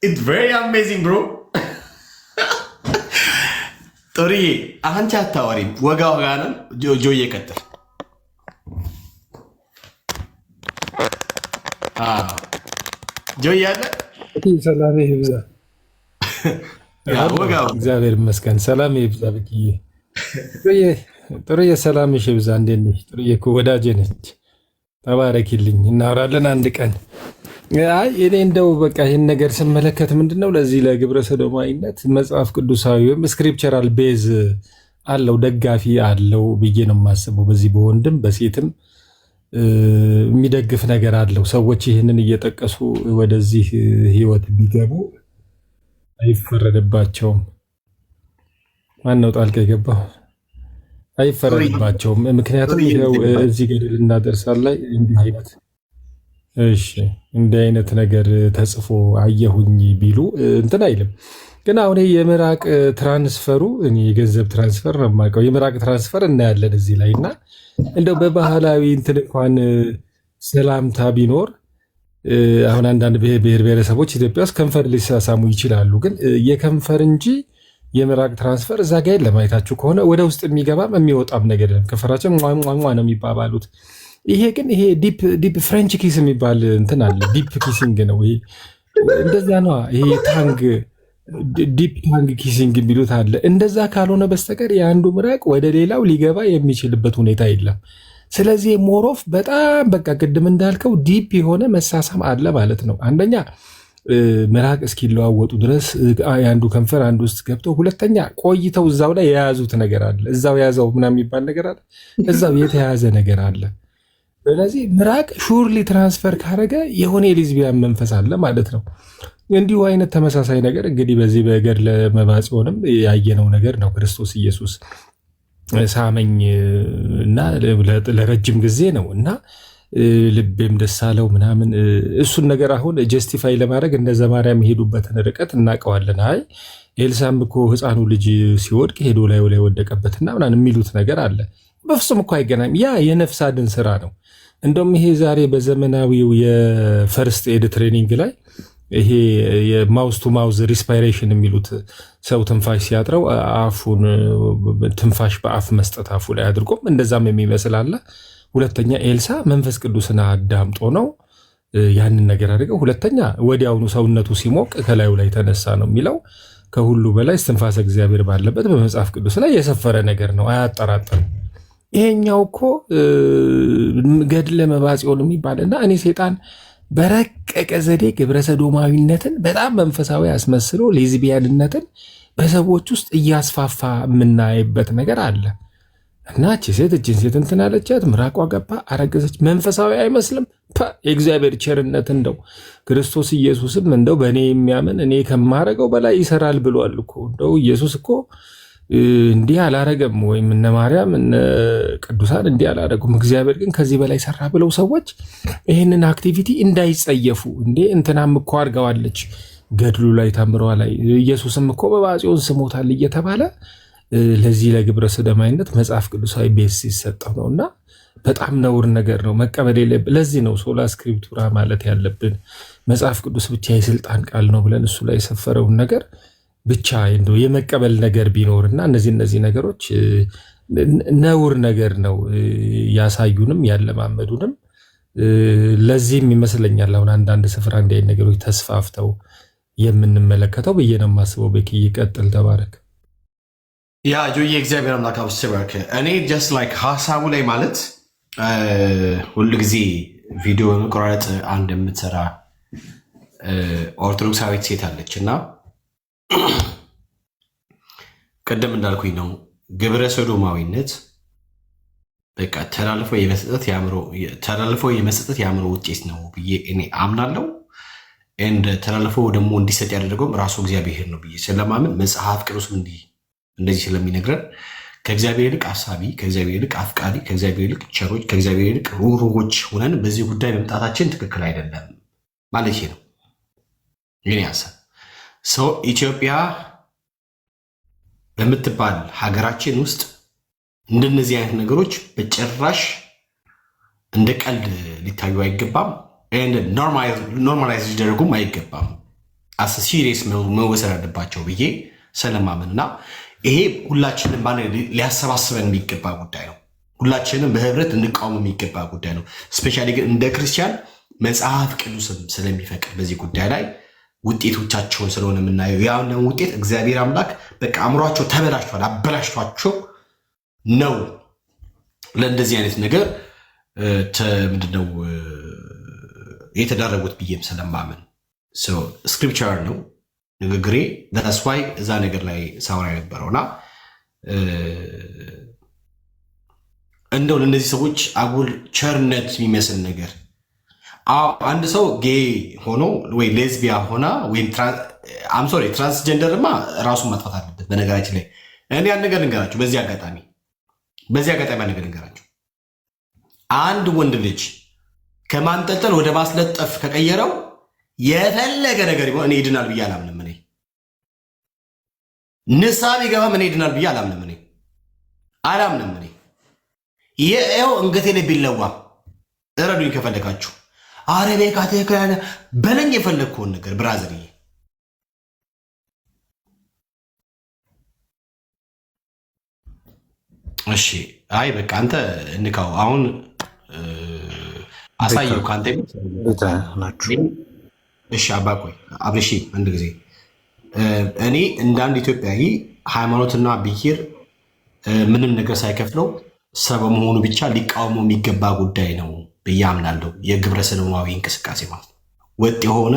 ኢትስ ቬሪ አሜዚንግ ብሮ። ጦርዬ አንቺ አታወሪም። ወጋ ነን። ጆዬ ቀጥል። ጆዬ አለ። ሰላም ይብዛ። እግዚአብሔር ይመስገን። ሰላም ይብዛ። ብዬ ጥሩዬ ሰላምሽ ይብዛ። እንዴት ነሽ? ጥሩዬ እኮ ወዳጄ ነች። ተባረኪልኝ። እናወራለን አንድ ቀን። እኔ እንደው በቃ ይህን ነገር ስመለከት ምንድነው ለዚህ ለግብረ ሰዶማዊነት መጽሐፍ ቅዱሳዊ ወይም ስክሪፕቸራል ቤዝ አለው፣ ደጋፊ አለው ብዬ ነው የማስበው። በዚህ በወንድም በሴትም የሚደግፍ ነገር አለው። ሰዎች ይህንን እየጠቀሱ ወደዚህ ህይወት ቢገቡ አይፈረድባቸውም። ማነው ጣልቃ የገባው? አይፈረድባቸውም። ምክንያቱም ይኸው እዚህ ገደል እናደርሳል ላይ እንዲህ አይነት ነገር ተጽፎ አየሁኝ ቢሉ እንትን አይልም። ግን አሁን የምራቅ ትራንስፈሩ እኔ የገንዘብ ትራንስፈር ነው የማውቀው። የምራቅ ትራንስፈር እናያለን እዚህ ላይ እና እንደው በባህላዊ እንትን እንኳን ሰላምታ ቢኖር አሁን አንዳንድ ብሔር ብሔረሰቦች ኢትዮጵያ ውስጥ ከንፈር ሊሳሳሙ ይችላሉ። ግን የከንፈር እንጂ የምራቅ ትራንስፈር እዛ ጋ የለም። አይታችሁ ከሆነ ወደ ውስጥ የሚገባም የሚወጣም ነገር የለም። ከንፈራቸው ሟሟ ነው የሚባባሉት። ይሄ ግን ይሄ ዲፕ ፍሬንች ኪስ የሚባል እንትን አለ። ዲፕ ኪሲንግ ነው ይሄ። እንደዛ ነው ይሄ ታንግ ዲፕ ታንግ ኪሲንግ የሚሉት አለ። እንደዛ ካልሆነ በስተቀር የአንዱ ምራቅ ወደ ሌላው ሊገባ የሚችልበት ሁኔታ የለም። ስለዚህ ሞሮፍ በጣም በቃ ቅድም እንዳልከው ዲፕ የሆነ መሳሳም አለ ማለት ነው። አንደኛ ምራቅ እስኪለዋወጡ ድረስ የአንዱ ከንፈር አንዱ ውስጥ ገብተው፣ ሁለተኛ ቆይተው እዛው ላይ የያዙት ነገር አለ። እዛው የያዘው ምናምን የሚባል ነገር አለ። እዛው የተያዘ ነገር አለ። ስለዚህ ምራቅ ሹርሊ ትራንስፈር ካረገ የሆነ የሌዝቢያን መንፈስ አለ ማለት ነው። እንዲሁ አይነት ተመሳሳይ ነገር እንግዲህ በዚህ በገድለ መባጽዮንም ያየነው ነገር ነው። ክርስቶስ ኢየሱስ ሳመኝ እና ለረጅም ጊዜ ነው እና ልቤም ደስ አለው ምናምን። እሱን ነገር አሁን ጀስቲፋይ ለማድረግ እንደ ዘማርያም የሄዱበትን ርቀት እናውቀዋለን። አይ ኤልሳም እኮ ሕፃኑ ልጅ ሲወድቅ ሄዶ ላይ ወደቀበትና ምናምን የሚሉት ነገር አለ። በፍጹም እኮ አይገናኝም። ያ የነፍስ አድን ስራ ነው። እንደውም ይሄ ዛሬ በዘመናዊው የፈርስት ኤድ ትሬኒንግ ላይ ይሄ የማውዝ ቱ ማውዝ ሪስፓይሬሽን የሚሉት ሰው ትንፋሽ ሲያጥረው አፉን ትንፋሽ በአፍ መስጠት አፉ ላይ አድርጎም እንደዛም የሚመስል አለ። ሁለተኛ ኤልሳ መንፈስ ቅዱስን አዳምጦ ነው ያንን ነገር አድርገው። ሁለተኛ ወዲያውኑ ሰውነቱ ሲሞቅ ከላዩ ላይ ተነሳ ነው የሚለው። ከሁሉ በላይ እስትንፋሰ እግዚአብሔር ባለበት በመጽሐፍ ቅዱስ ላይ የሰፈረ ነገር ነው፣ አያጠራጥርም። ይሄኛው እኮ ገድለ መባጽዮን የሚባልና እኔ ሴጣን በረቀቀ ዘዴ ግብረ ሰዶማዊነትን በጣም መንፈሳዊ አስመስሎ ሌዝቢያንነትን በሰዎች ውስጥ እያስፋፋ የምናይበት ነገር አለ እና እችን ሴት እንትን አለቻት፣ ምራቋ ገባ፣ አረገዘች። መንፈሳዊ አይመስልም? የእግዚአብሔር ቸርነት እንደው ክርስቶስ ኢየሱስም እንደው በእኔ የሚያምን እኔ ከማረገው በላይ ይሰራል ብሏል እኮ። እንደው ኢየሱስ እኮ እንዲህ አላረገም፣ ወይም እነ ማርያም እነ ቅዱሳን እንዲህ አላረጉም፣ እግዚአብሔር ግን ከዚህ በላይ ሰራ ብለው ሰዎች ይህንን አክቲቪቲ እንዳይጸየፉ እንዴ እንትናም እኮ አድርገዋለች ገድሉ ላይ ታምረዋ ላይ ኢየሱስም እኮ በባጽዮን ስሞታል እየተባለ ለዚህ ለግብረ ሰዶማዊነት መጽሐፍ ቅዱሳዊ ቤት ሲሰጠው ነው እና በጣም ነውር ነገር ነው፣ መቀበል የለብን። ለዚህ ነው ሶላ ስክሪፕቱራ ማለት ያለብን። መጽሐፍ ቅዱስ ብቻ የስልጣን ቃል ነው ብለን እሱ ላይ የሰፈረውን ነገር ብቻ እንደው የመቀበል ነገር ቢኖርና እነዚህ ነገሮች ነውር ነገር ነው ያሳዩንም ያለማመዱንም። ለዚህም ይመስለኛል አሁን አንዳንድ ስፍራ እንዲህ አይነት ነገሮች ተስፋፍተው የምንመለከተው ብዬ ነው የማስበው። ቤኪ ይቀጥል፣ ተባረክ። ያ ጆዬ እግዚአብሔር አምላክ አብስባክ። እኔ ጀስት ላይክ ሀሳቡ ላይ ማለት ሁሉ ጊዜ ቪዲዮ በመቆራረጥ አንድ የምትሰራ ኦርቶዶክሳዊት ሴት አለች እና ቅድም እንዳልኩኝ ነው ግብረ ሰዶማዊነት በቃ ተላልፎ የመስጠት የአእምሮ ውጤት ነው ብዬ እኔ አምናለሁ። እንደ ተላልፎ ደግሞ እንዲሰጥ ያደረገውም ራሱ እግዚአብሔር ነው ብዬ ስለማምን መጽሐፍ ቅዱስም እንደዚህ ስለሚነግረን ከእግዚአብሔር ይልቅ አሳቢ፣ ከእግዚአብሔር ይልቅ አፍቃሪ፣ ከእግዚአብሔር ይልቅ ቸሮች፣ ከእግዚአብሔር ይልቅ ሩህሩሆች ሆነን በዚህ ጉዳይ መምጣታችን ትክክል አይደለም ማለት ነው። ግን ያሰብ ሰው ኢትዮጵያ በምትባል ሀገራችን ውስጥ እንደነዚህ አይነት ነገሮች በጭራሽ እንደ ቀልድ ሊታዩ አይገባም። ኖርማላይዝ ሊደረጉም አይገባም። አስ ሲሪየስ መወሰድ አለባቸው ብዬ ስለማመን እና ይሄ ሁላችንም ሊያሰባስበን የሚገባ ጉዳይ ነው። ሁላችንም በህብረት እንቃወም የሚገባ ጉዳይ ነው። ስፔሻሊ ግን እንደ ክርስቲያን መጽሐፍ ቅዱስም ስለሚፈቅድ በዚህ ጉዳይ ላይ ውጤቶቻቸውን ስለሆነ የምናየው ያንን ውጤት እግዚአብሔር አምላክ በቃ አእምሯቸው ተበላሽቷል፣ አበላሽቷቸው ነው ለእንደዚህ አይነት ነገር ምንድነው የተዳረጉት ብዬም ስለማመን ስክሪፕቸር ነው ንግግሬ። ዳስዋይ እዛ ነገር ላይ ሳውራ የነበረውና እንደው ለእነዚህ ሰዎች አጉል ቸርነት የሚመስል ነገር አንድ ሰው ጌ ሆኖ ወይ ሌዝቢያ ሆና ወይም ትራንስጀንደርማ ራሱን ማጥፋት አለበት። በነገራችን ላይ እኔ ያን ነገር ልንገራችሁ፣ በዚህ አጋጣሚ ያን ነገር ልንገራችሁ። አንድ ወንድ ልጅ ከማንጠልጠል ወደ ማስለጠፍ ከቀየረው የፈለገ ነገር ቢሆን እኔ ይድናል ብዬ አላምንም። እኔ ንስሐ ቢገባም እኔ ይድናል ብዬ አላምንም። እኔ ይኸው እንገቴ ላይ ቢለዋ እረዱኝ ከፈለጋችሁ። አረቤ ካቴክላነ በለኝ የፈለግከውን ነገር ብራዘርዬ። እሺ አይ በቃ አንተ እንካው አሁን አሳየው ከአንተ ናችሁ። እሺ አባቆይ አብረሺ አንድ ጊዜ እኔ እንደ አንድ ኢትዮጵያዊ ሃይማኖትና ብሔር ምንም ነገር ሳይከፍለው ሰው በመሆኑ ብቻ ሊቃወሙ የሚገባ ጉዳይ ነው ብዬ አምናለሁ። የግብረ ሰዶማዊ እንቅስቃሴ ማለት ነው። ወጥ የሆነ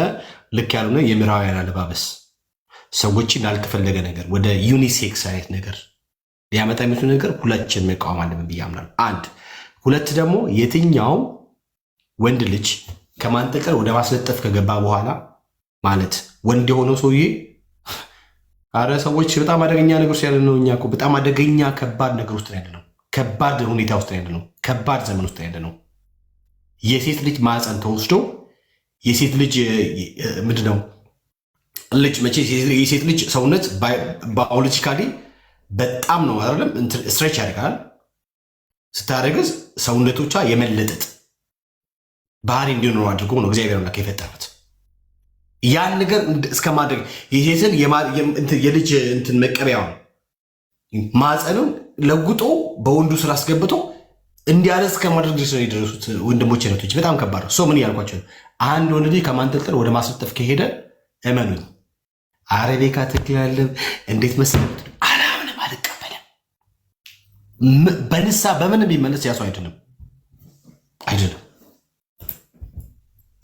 ልክ ያልሆነ የምዕራባውያን አለባበስ ሰዎችን ላልተፈለገ ነገር ወደ ዩኒሴክስ አይነት ነገር ሊያመጣ የሚችሉ ነገር ሁላችን መቃወም አለብን ብዬ አምናለሁ። አንድ ሁለት ደግሞ የትኛው ወንድ ልጅ ከማንጠልጠል ወደ ማስለጠፍ ከገባ በኋላ ማለት ወንድ የሆነው ሰውዬ አረ ሰዎች በጣም አደገኛ ነገር ውስጥ ያለ ነው። እኛ እኮ በጣም አደገኛ ከባድ ነገር ውስጥ ያለ ነው። ከባድ ሁኔታ ውስጥ ያለ ነው። ከባድ ዘመን ውስጥ ያለ ነው። የሴት ልጅ ማህፀን ተወስዶ የሴት ልጅ ምንድነው ልጅ መቼ የሴት ልጅ ሰውነት ባዮሎጂካሊ በጣም ነው አይደለም ስትሬች ያደርጋል። ስታረግዝ ሰውነቶቿ የመለጠጥ ባህሪ እንዲኖሩ አድርጎ ነው እግዚአብሔር አምላክ የፈጠራት። ያን ነገር እስከማድረግ የሴትን የልጅ እንትን መቀበያውን ማህፀንን ለጉጦ በወንዱ ስራ አስገብቶ እንዲያረስ ከማድረግ ድረስ ነው የደረሱት ወንድሞች አይነቶች። በጣም ከባድ ነው። ሰው ምን ያልኳቸው አንድ ወንድ ልጅ ከማንጠልጠል ወደ ማስለጠፍ ከሄደ እመኑኝ አረቤካ ትክክል እንዴት መሰለህ አላምንም፣ አልቀበልም። በንሳ በምን ቢመለስ ያሰው አይደለም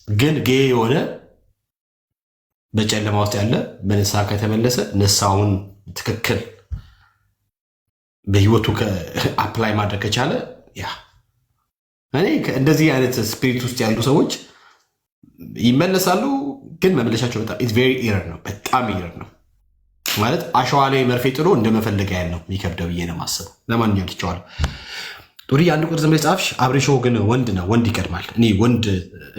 ግን ጌ የሆነ በጨለማ ውስጥ ያለ በንስሐ ከተመለሰ ንስሐውን ትክክል በህይወቱ አፕላይ ማድረግ ከቻለ ያ እኔ እንደዚህ አይነት ስፒሪት ውስጥ ያሉ ሰዎች ይመለሳሉ። ግን መመለሻቸው በጣም ኢትስ ቬሪ ኢረር ነው። በጣም ኢረር ነው ማለት አሸዋ ላይ መርፌ ጥሎ እንደመፈለግ ያህል ነው የሚከብደው ብዬ ነው የማስበው። ለማንኛውም ትቼዋለሁ። ጡሪ አንድ ቁጥር ዝም ብለህ ጻፍሽ። አብሬሾ ግን ወንድ ነው፣ ወንድ ይቀድማል። እኔ ወንድ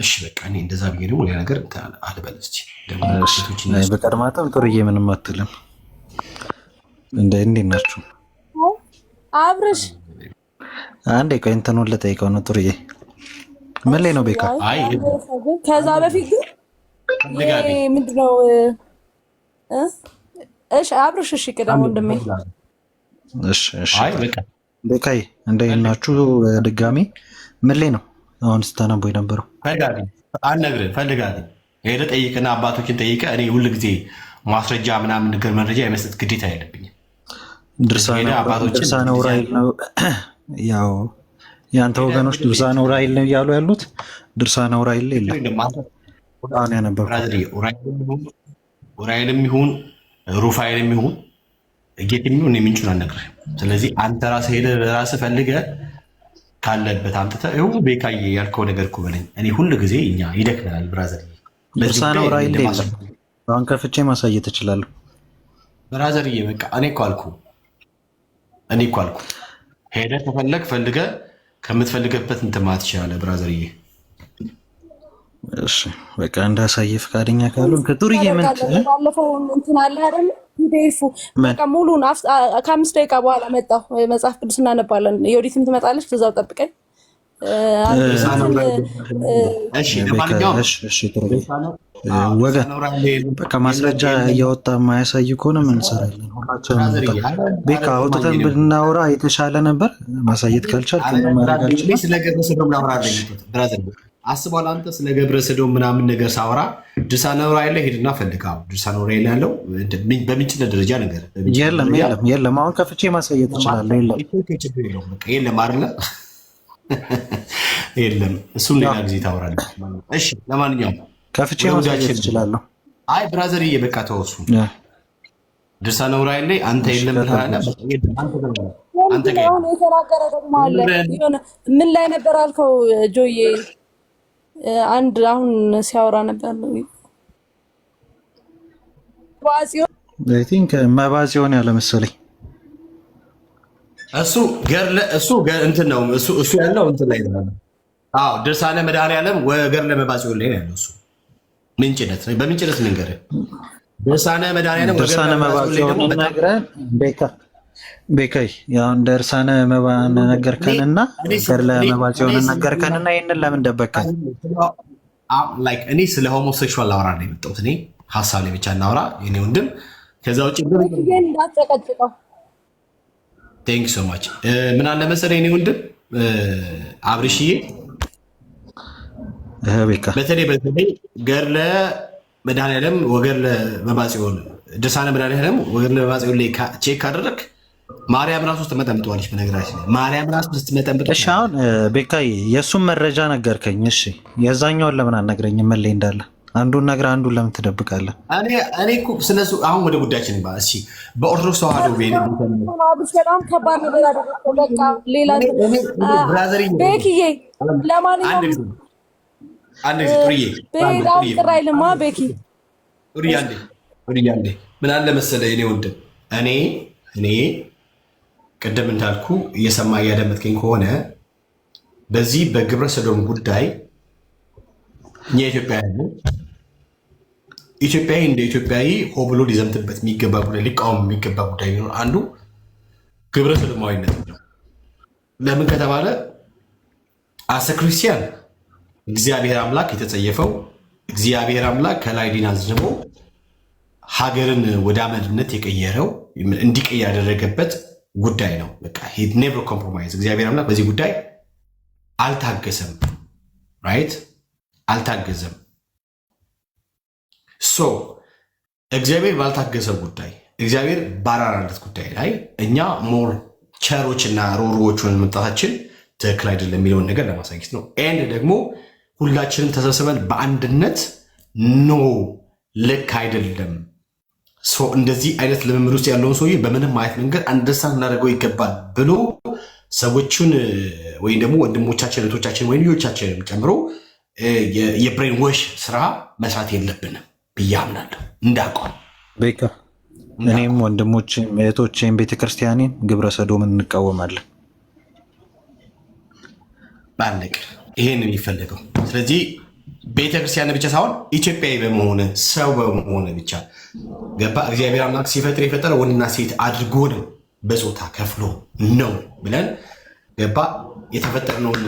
እሺ በቃ እኔ እንደዛ ብዬ ደግሞ ሌላ ነገር አልበል እስኪ በቀድማታም ጡርዬ ምንም አትልም። እንዴት ናችሁ? አብርሽ አንዴ ቆይ እንትኑን ልጠይቀው ነው። ጡርዬ ምን ላይ ነው ቤካ? ከዛ በፊት ግን ምንድነው? እሺ አብርሽ እሺ ቅደም ወንድሜ። እሺ ቤካይ እንዴት ናችሁ? ድጋሚ ምን ላይ ነው አሁን ስታነቡ የነበረው? አልነግርህም ፈልጋለሁ። ሄደህ ጠይቅና አባቶችን ጠይቀህ እኔ ሁል ጊዜ ማስረጃ ምናምን ነገር መረጃ የመስጠት ግዴታ የለብኝም። ድርሳነ ዑራኤል ነው ያው የአንተ ወገኖች ድርሳነ ዑራኤል ነው እያሉ ያሉት። ድርሳነ ዑራኤል የለም አሁን ያነበብኩት ዑራኤልም ይሁን ሩፋኤልም ይሁን ጌትም ይሁን ምንጩን አልነግርህም። ስለዚህ አንተ ራስህ ሄደህ ራስህ ፈልገህ ካለበት አምጥተህ ይኸው ቤካዬ ያልከው ነገር እኮ በለኝ። እኔ ሁል ጊዜ እኛ ይደክመናል ብራዘር። ድርሳነ ዑራኤል የለም አሁን ከፍቼ ማሳየት እችላለሁ ብራዘርዬ። በቃ እኔ እኮ አልኩህ ሄደህ ከፈለግ ፈልገህ ከምትፈልገበት እንትን ማለት ትችላለህ ብራዘርዬ። እሺ በቃ እንዳሳየ ፈቃደኛ ካሉን ከጡርዬ ምን ባለፈው እንትን አለ አይደል? ሂዴፉ በቃ ሙሉን ከ5 ደቂቃ በኋላ መጣሁ። መጽሐፍ ቅዱስ እናነባለን። የወዲትም ትመጣለች፣ እዛው ጠብቀኝ። በቃ ማስረጃ እያወጣ የማያሳይ ከሆነ ምን እንሰራለን? ሁላችንም ቤካ አውጥተን ብናወራ የተሻለ ነበር። ማሳየት ካልቻል አስበዋል። አንተ ስለ ገብረ ሰዶም ምናምን ነገር ሳወራ ድርሳነ ዑራኤል ላይ ሄድና ፈልጋው። ድርሳነ ዑራኤል ያለው በምንጭነት ደረጃ ነገር የለም። አሁን ከፍቼ ማሳየት እችላለሁ። የለም አይደለ? የለም። እሱም ሌላ ጊዜ ታወራለህ። እሺ ለማንኛውም ከፍቼ ማሳየት እችላለሁ። አይ ብራዘርዬ በቃ ተወሱ። ድርሳነ ዑራኤል ላይ አንተ የለም ብለህ አንተ ጋር የተናገረ ደግሞ አለ። ምን ላይ ነበር አልከው ጆዬ? አንድ አሁን ሲያወራ ነበር መባጽዮን ያለ መሰለኝ። እሱ እንትን ነው እሱ ያለው እንትን ላይ ነው። አዎ ድርሳነ መድኃኔዓለም ወገድለ መባጽዮን ላይ ነው ያለው። እሱ ምንጭነት በምንጭነት ልንገርህ። ድርሳነ መድኃኔዓለም ድርሳነ መባጽዮን ነግረን ቤካይ ያው ድርሳነ መባን ነገርከንና ገድለ መባጽዮን ነገርከንና ይሄንን ለምን ደበከን? ላይክ እኔ ስለ ሆሞሴክሹዋል ላወራ ነው የመጣሁት። እኔ ሀሳብ ላይ ብቻ እናወራ የኔ ወንድም። ከዛ ውጭ ቴንክ ሶ ማች። ምን አለ መሰለህ የኔ ወንድም አብርሽዬ፣ በተለይ ገድለ መድኃኔዓለም ወገድለ መባጽዮን ድርሳነ መድኃኔዓለም ወገድለ መባጽዮን ላይ ቼክ ካደረግ ማርያም ራሱ ስትመጠምጠዋለች። በነገራችን ላይ ማርያም ራሱ ስትመጠምጥ። እሺ አሁን ቤካዬ የእሱን መረጃ ነገርከኝ። እሺ የዛኛውን ለምን አልነግረኝም? መለይ እንዳለ አንዱን ነግረህ አንዱን ለምን ትደብቃለህ? እኔ እኮ ስለሱ አሁን ወደ ጉዳያችን ይባል። እሺ በኦርቶዶክስ ተዋህዶ በጣም ከባድ ነገር ያደረገው በቃ ሌላ ቤኪዬ፣ ለማንኛውም አንድ ጊዜ ጡርዬ በሄዳው ጥራይልማ ቤኪ ጡርዬ ምን አለ መሰለህ የኔ ወንድም እኔ ቅድም እንዳልኩ እየሰማ እያደመጥከኝ ከሆነ በዚህ በግብረ ሰዶም ጉዳይ እኛ ኢትዮጵያዊ እንደ ኢትዮጵያዊ ሆ ብሎ ሊዘምትበት የሚገባ ጉዳይ፣ ሊቃወም የሚገባ ጉዳይ ቢኖር አንዱ ግብረ ሰዶማዊነት ነው። ለምን ከተባለ አሰ ክርስቲያን እግዚአብሔር አምላክ የተጸየፈው እግዚአብሔር አምላክ ከላይ ዲን አዝንቦ ሀገርን ወደ አመድነት የቀየረው እንዲቀየር ያደረገበት ጉዳይ ነው። በቃ ሂድ ኔቨር ኮምፕሮማይዝ። እግዚአብሔር አምላክ በዚህ ጉዳይ አልታገሰም። ራይት አልታገዘም። ሶ እግዚአብሔር ባልታገሰ ጉዳይ፣ እግዚአብሔር ባራራለት ጉዳይ ላይ እኛ ሞር ቸሮች እና ሮሮዎቹን መምጣታችን ትክክል አይደለም የሚለውን ነገር ለማሳየት ነው። ኤንድ ደግሞ ሁላችንም ተሰብስበን በአንድነት ኖ ልክ አይደለም፣ እንደዚህ አይነት ልምምድ ውስጥ ያለውን ሰውዬ በምንም አይነት መንገድ አንደርስታንድ እናደርገው ይገባል ብሎ ሰዎቹን ወይም ደግሞ ወንድሞቻችን እህቶቻችን ወይም ልጆቻችንም ጨምሮ የብሬን ወሽ ስራ መስራት የለብንም ብዬ አምናለሁ። እንዳቋም ቤካ እኔም ወንድሞቼም እህቶቼም ቤተክርስቲያኔን ግብረ ሰዶምን እንቃወማለን። ባለቅ ይሄን የሚፈልገው ስለዚህ ቤተክርስቲያን ብቻ ሳይሆን ኢትዮጵያዊ በመሆን ሰው በመሆን ብቻ ገባ እግዚአብሔር አምላክ ሲፈጥር የፈጠረው ወንድና ሴት አድርጎ ነው በጾታ ከፍሎ ነው ብለን ገባ የተፈጠርነውን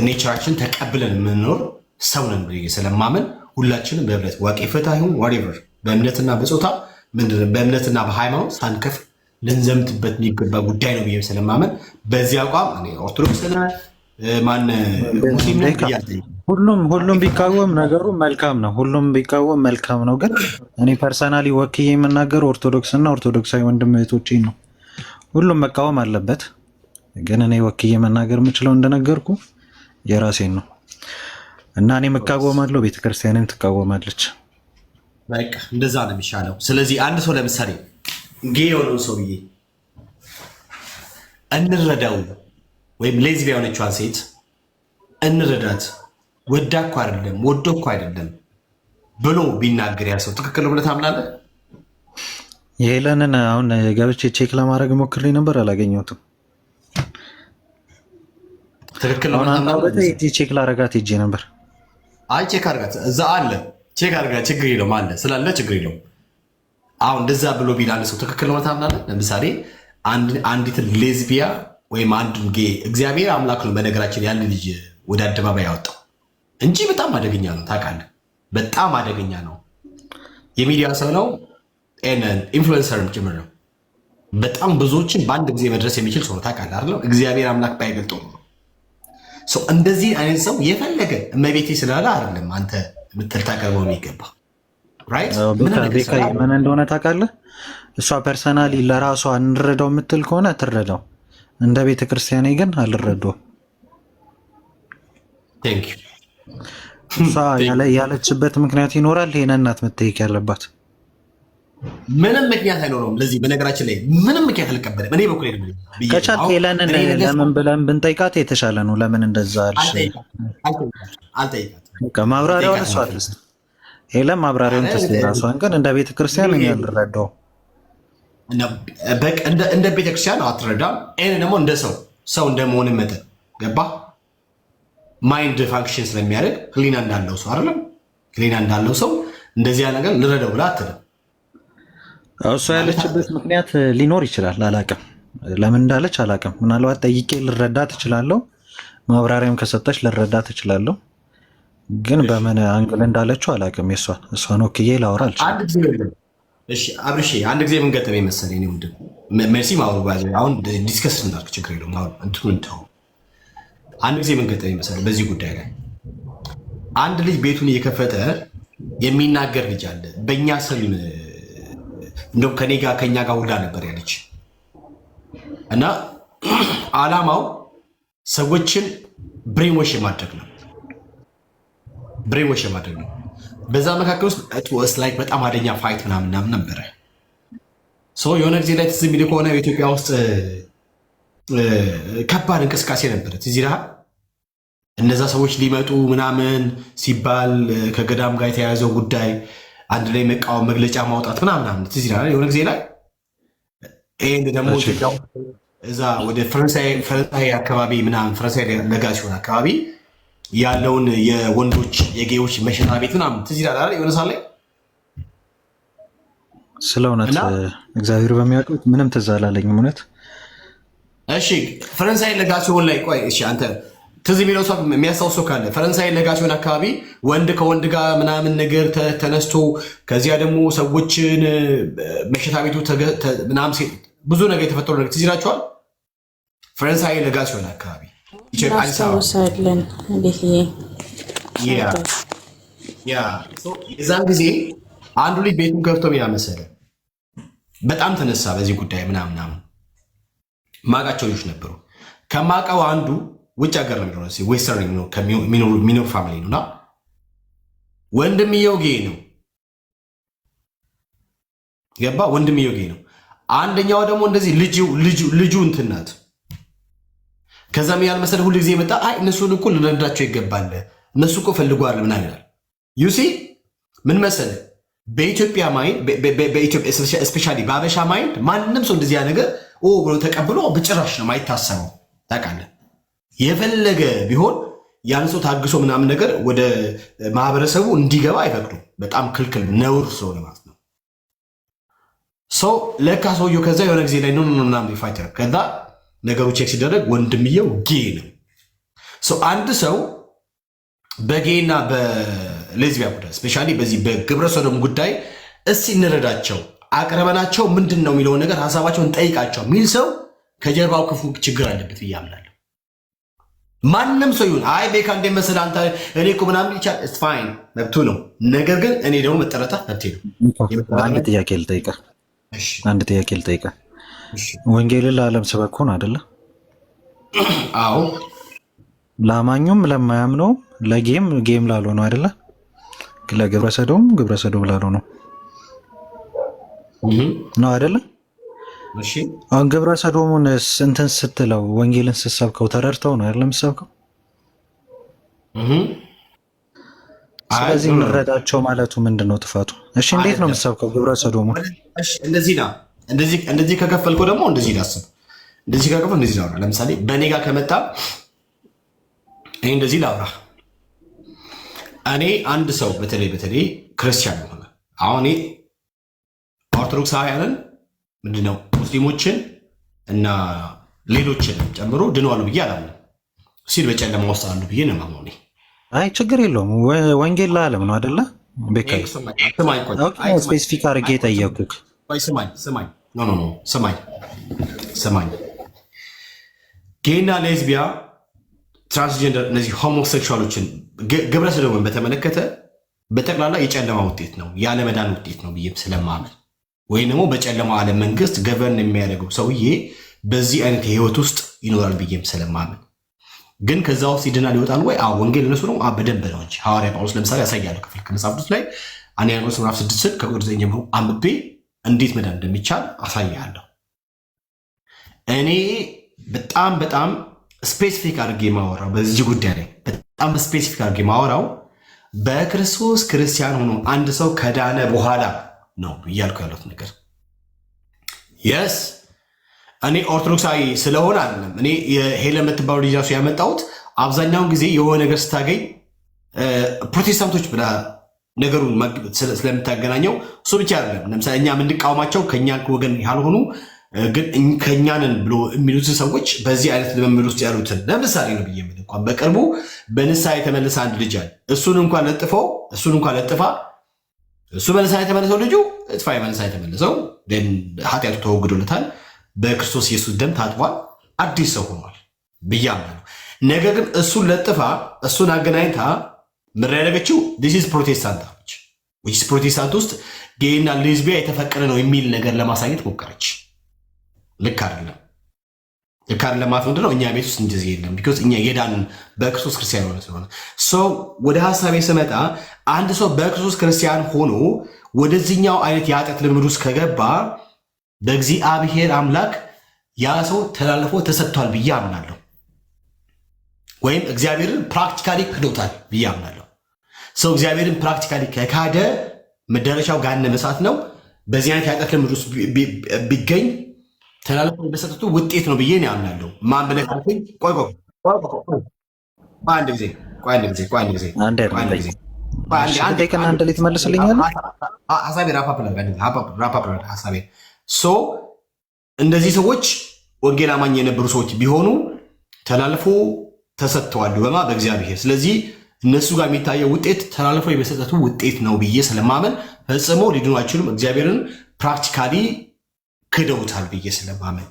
ኔቸራችን ተቀብለን የምንኖር ሰው ነን ብዬ ስለማመን ሁላችንም በህብረት ዋቄ ፈታ ይሁን ዋሬቨር በእምነትና በጾታ በእምነትና በሃይማኖት ሳንከፍል ልንዘምትበት የሚገባ ጉዳይ ነው ብዬ ስለማመን በዚህ አቋም እኔ ኦርቶዶክስ ማን ሙስሊም ሁሉም ቢቃወም ነገሩ መልካም ነው። ሁሉም ቢቃወም መልካም ነው። ግን እኔ ፐርሰናሊ ወክዬ የምናገር ኦርቶዶክስና ኦርቶዶክሳዊ ወንድም እህቶቼን ነው። ሁሉም መቃወም አለበት። ግን እኔ ወክዬ መናገር የምችለው እንደነገርኩ የራሴን ነው እና እኔ መቃወማለሁ፣ ቤተክርስቲያንም ትቃወማለች። በቃ እንደዛ ነው የሚሻለው። ስለዚህ አንድ ሰው ለምሳሌ ጌ የሆነውን ሰውዬ እንረዳው ወይም ሌዝቢያ የሆነችዋን ሴት እንረዳት፣ ወዳ እኮ አይደለም ወዶ እኮ አይደለም ብሎ ቢናገር ያ ሰው ትክክል ብለህ ታምናለህ? የሄለንን አሁን ገብቼ ቼክ ለማድረግ ሞክሬ ነበር፣ አላገኘሁትም። ትክክል ቼክ ላረጋት ሄጄ ነበር። አይ ቼክ አርጋት፣ እዛ አለ ቼክ አርጋት፣ ችግር የለውም አለ ስላለ ችግር የለውም። አሁን እንደዛ ብሎ ቢል አንድ ሰው ትክክል ነው ታምናለህ? ለምሳሌ አንዲትን ሌዝቢያ ወይም አንዱን ጌ እግዚአብሔር አምላክ ነው በነገራችን ያን ልጅ ወደ አደባባይ ያወጣው እንጂ በጣም አደገኛ ነው ታውቃለህ። በጣም አደገኛ ነው። የሚዲያ ሰው ነው፣ ኢንፍሉዌንሰርም ጭምር ነው። በጣም ብዙዎችን በአንድ ጊዜ መድረስ የሚችል ሰው ነው ታውቃለህ አይደል? እግዚአብሔር አምላክ ባይገልጠው ነው። እንደዚህ አይነት ሰው የፈለገ እመቤቴ ስላለ አይደለም አንተ ምትል ታቀርበው የሚገባ ምን እንደሆነ ታውቃለህ? እሷ ፐርሰናሊ ለራሷ እንረዳው የምትል ከሆነ ትረዳው። እንደ ቤተክርስቲያኔ ግን አልረዳውም። እሷ ያለችበት ምክንያት ይኖራል። ይሄን እናት መጠየቅ ያለባት ምንም ምክንያት አይኖረውም። ለዚህ በነገራችን ላይ ምንም ምክንያት አልቀበልም። እኔ በኩል ከቻልክ ሄለንን ለምን ብለን ብንጠይቃት የተሻለ ነው። ለምን እንደዛ አልሽ? አልጠይቃትም። ማብራሪያውን እሷ ትስጥ። ሄለን ማብራሪያውን ትስጥ ራሷን። ግን እንደ ቤተክርስቲያን እኔ አልረዳውም። እንደ ቤተክርስቲያን አትረዳም። ይህን ደግሞ እንደ ሰው እንደመሆን መጠን ገባ ማይንድ ፋንክሽን ስለሚያደርግ ህሊና እንዳለው ሰው አይደለም። ህሊና እንዳለው ሰው እንደዚያ ነገር ልረዳው ብላ አትልም። እሷ ያለችበት ምክንያት ሊኖር ይችላል። አላቅም፣ ለምን እንዳለች አላቅም። ምናልባት ጠይቄ ልረዳ ትችላለሁ። ማብራሪያም ከሰጠች ልረዳ ትችላለሁ። ግን በምን አንግል እንዳለችው አላቅም። እሷን ወክዬ ላወራ አልችልም። አብርሽ አንድ ጊዜ ምን ገጠመኝ መሰለኝ? እኔ ወንድም መርሲ ማውሩ አሁን ዲስከስ እንዳልክ ችግር የለውም። አሁን እንትኑ እንተው። አንድ ጊዜ ምን ገጠመኝ መሰለኝ በዚህ ጉዳይ ላይ አንድ ልጅ ቤቱን እየከፈተ የሚናገር ልጅ አለ። በእኛ ስም እንደውም ከኛ ጋር ሁላ ነበር ያለች እና አላማው ሰዎችን ብሬንዎሽ የማድረግ ነው። በዛ መካከል ውስጥ ላይክ በጣም አደኛ ፋይት ምናምን ነበረ። የሆነ ጊዜ ላይ ትዝ የሚል ከሆነ በኢትዮጵያ ውስጥ ከባድ እንቅስቃሴ ነበረ። ትዝ ይልሃል? እነዛ ሰዎች ሊመጡ ምናምን ሲባል ከገዳም ጋር የተያያዘው ጉዳይ አንድ ላይ መቃወም መግለጫ ማውጣት ምናምን ትዝ ይልሃል? የሆነ ጊዜ ላይ ይህን ደግሞ እዛ ወደ ፈረንሳይ አካባቢ ምናምን ፈረንሳይ ለጋሲዮን አካባቢ ያለውን የወንዶች የጌዎች መሸታ ቤት ምናምን ትዝ ይላል። የሆነ ሰዓት ላይ ስለ እውነት እግዚአብሔር በሚያውቁት ምንም ትዝ አላለኝም። እውነት እሺ፣ ፈረንሳይ ለጋሲዮን ላይ ቆይ፣ እሺ፣ አንተ ትዝ የሚለው ሰው የሚያስታውሰው ካለ ፈረንሳይ ለጋሲዮን አካባቢ ወንድ ከወንድ ጋር ምናምን ነገር ተነስቶ ከዚያ ደግሞ ሰዎችን መሸታ ቤቱ ምናምን ብዙ ነገር የተፈጠሩ ነገር ትዝ ይላቸዋል። ፈረንሳይ ለጋሲዮን አካባቢ እናስታውሳለን። የዛን ጊዜ አንዱ ልጅ ቤቱን ከፍቶ ያ መሰለ በጣም ተነሳ በዚህ ጉዳይ ምናምን ማቃቸው ልጆች ነበሩ። ከማቃው አንዱ ውጭ ሀገር ነው የሚኖረው፣ ዌስተርን ነው የሚኖር ፋሚሊ ነው። እና ወንድምየው ጌ ነው ገባ፣ ወንድምየው ጌ ነው። አንደኛው ደግሞ እንደዚህ ልጁ እንትን ናት። ከዛም ያል መሰለ ሁሉ ጊዜ መጣ፣ አይ እነሱን እኮ ልንረዳቸው ይገባል፣ እነሱ እኮ ፈልጓል ምናምን ይላል። ዩሲ ምን መሰለ በኢትዮጵያ ማይንድ በኢትዮጵያ ስፔሻሊ በአበሻ ማይንድ ማንም ሰው እንደዚያ ነገር ብሎ ተቀብሎ በጭራሽ ነው የማይታሰበው። ታውቃለህ የፈለገ ቢሆን ያን ሰው ታግሶ ምናምን ነገር ወደ ማህበረሰቡ እንዲገባ አይፈቅዱም። በጣም ክልክል ነውር ስለሆነ ማለት ነው። ሰው ለካ ሰውየው ከዛ የሆነ ጊዜ ላይ ኖ ምናምን ፋይተር ከዛ ነገሩ ቼክ ሲደረግ ወንድምየው ጌ ነው። አንድ ሰው በጌና በሌዝቢያ ጉዳይ ስፔሻሊ በዚህ በግብረ ሰዶም ጉዳይ እስቲ እንረዳቸው አቅርበናቸው ምንድን ነው የሚለውን ነገር ሀሳባቸውን ጠይቃቸው የሚል ሰው ከጀርባው ክፉ ችግር አለበት ብዬ አምናለሁ። ማንም ሰው ይሁን አይ ቤካ እንደ መሰለህ አንተ እኔ እኮ ምናምን ይቻል ኢትስ ፋይን መብቱ ነው። ነገር ግን እኔ ደግሞ መጠረታ መብቴ ነው። አንድ ጥያቄ ልጠይቅህ። ወንጌልን ለዓለም ስበኩን አይደለ? አዎ ለአማኙም ለማያምነው ለጌም ላለው ነው አይደለ? ለግብረ ሰዶም ላለው ነው አይደለ? አሁን ግብረ ሰዶሙን እንትን ስትለው ወንጌልን ስትሰብከው ተረድተው ነው አይደለም የምትሰብከው? ስለዚህ እንረዳቸው ማለቱ ምንድን ነው ጥፋቱ? እሺ እንዴት ነው የምትሰብከው ግብረ ሰዶሙን? እንደዚህ ከከፈልከው ደግሞ እንደዚህ ላስብ፣ እንደዚህ ከከፈል እንደዚህ ላውራ። ለምሳሌ በእኔ ጋር ከመጣ ይህ እንደዚህ ላውራ። እኔ አንድ ሰው በተለይ ክርስቲያን ሆነ አሁን ኦርቶዶክሳውያንን ምንድነው ሙስሊሞችን እና ሌሎችንም ጨምሮ ድነዋል ብዬ አላምንም። ሲል በጨለማ ውስጥ አሉ ብዬ ነው የማምነው። አይ ችግር የለውም ወንጌል ለዓለም ነው አይደለ? ስፔሲፊክ አድርጌ የጠየኩህ ስማኝ። ጌና ሌዝቢያ ትራንስጀንደር እነዚህ ሆሞሴክሹዋሎችን ግብረ ሰዶምን በተመለከተ በጠቅላላ የጨለማ ውጤት ነው ያለመዳን ውጤት ነው ብዬም ስለማመን ወይም ደግሞ በጨለማ ዓለም መንግስት ገቨርን የሚያደርገው ሰውዬ በዚህ አይነት የህይወት ውስጥ ይኖራል ብዬም ስለማመን ግን ከዛ ውስጥ ይድናል ይወጣል ወይ? ወንጌል እነሱ ነው በደንብ ነው እንጂ ሐዋርያ ጳውሎስ ለምሳሌ ያሳያለሁ ክፍል ከመጽሐፍ ቅዱስ ላይ አንደኛ ቆሮንቶስ ምዕራፍ 6 ከቁጥር 9 ጀምሮ አንብቤ እንዴት መዳን እንደሚቻል አሳያለሁ። እኔ በጣም ስፔሲፊክ አድርጌ ማወራው በዚህ ጉዳይ ላይ በጣም ስፔሲፊክ አድርጌ ማወራው በክርስቶስ ክርስቲያን ሆኖ አንድ ሰው ከዳነ በኋላ ነው እያልኩ ያሉት ነገር። የስ እኔ ኦርቶዶክሳዊ ስለሆነ አይደለም። እኔ የሄለን የምትባለው ልጅ ራሱ ያመጣሁት አብዛኛውን ጊዜ የሆነ ነገር ስታገኝ ፕሮቴስታንቶች ብላ ነገሩን ስለምታገናኘው እሱ ብቻ አይደለም። ለምሳሌ እኛ የምንቃወማቸው ከኛ ወገን ያልሆኑ ግን ከኛንን ብሎ የሚሉት ሰዎች በዚህ አይነት ልምምድ ውስጥ ያሉትን ለምሳሌ ነው ብዬ ምን እንኳን በቅርቡ በንስሐ የተመለሰ አንድ ልጅ አለ። እሱን እንኳን ለጥፋ እሱ በንስሐ የተመለሰው ልጁ እጥፋ በንስሐ የተመለሰው ኃጢአቱ ተወግዶለታል፣ በክርስቶስ ኢየሱስ ደም ታጥቧል፣ አዲስ ሰው ሆኗል ብዬ አምናለሁ። ነገር ግን እሱን ለጥፋ እሱን አገናኝታ ምን ያደረገችው ዲስ ፕሮቴስታንት ፕሮቴስታንት ውስጥ ጌይና ሌዝቢያ የተፈቀደ ነው የሚል ነገር ለማሳየት ሞከረች። ልክ አይደለም ማለት ምንድን ነው? እኛ ቤት ውስጥ እንደዚህ የለም። ቢኮዝ እኛ የዳንን በክርስቶስ ክርስቲያን ሆነ ስለሆነ ሰው ወደ ሀሳቤ ስመጣ አንድ ሰው በክርስቶስ ክርስቲያን ሆኖ ወደዚህኛው አይነት የኃጢአት ልምድ ውስጥ ከገባ በእግዚአብሔር አምላክ ያ ሰው ተላልፎ ተሰጥቷል ብዬ አምናለሁ። ወይም እግዚአብሔርን ፕራክቲካሊ ክዶታል ብዬ አምናለሁ። ሰው እግዚአብሔርን ፕራክቲካሊ ከካደ መዳረሻው ገሃነመ እሳት ነው። በዚህ አይነት የኃጢአት ልምድ ውስጥ ቢገኝ ተላልፎ የመሰጠቱ ውጤት ነው ብዬ ያምናለሁ። ማን ብለህ ካልከኝ አንድ ጊዜ አንድ ላይ ትመልስልኛለህ። ሀሳቤ እንደዚህ ሰዎች ወንጌል አማኝ የነበሩ ሰዎች ቢሆኑ ተላልፎ ተሰጥተዋል በእግዚአብሔር። ስለዚህ እነሱ ጋር የሚታየው ውጤት ተላልፎ የመሰጠቱ ውጤት ነው ብዬ ስለማመን ፈጽሞ ሊድኑ አይችሉም። እግዚአብሔርን ፕራክቲካሊ ክደውታል ብዬ ስለማመን።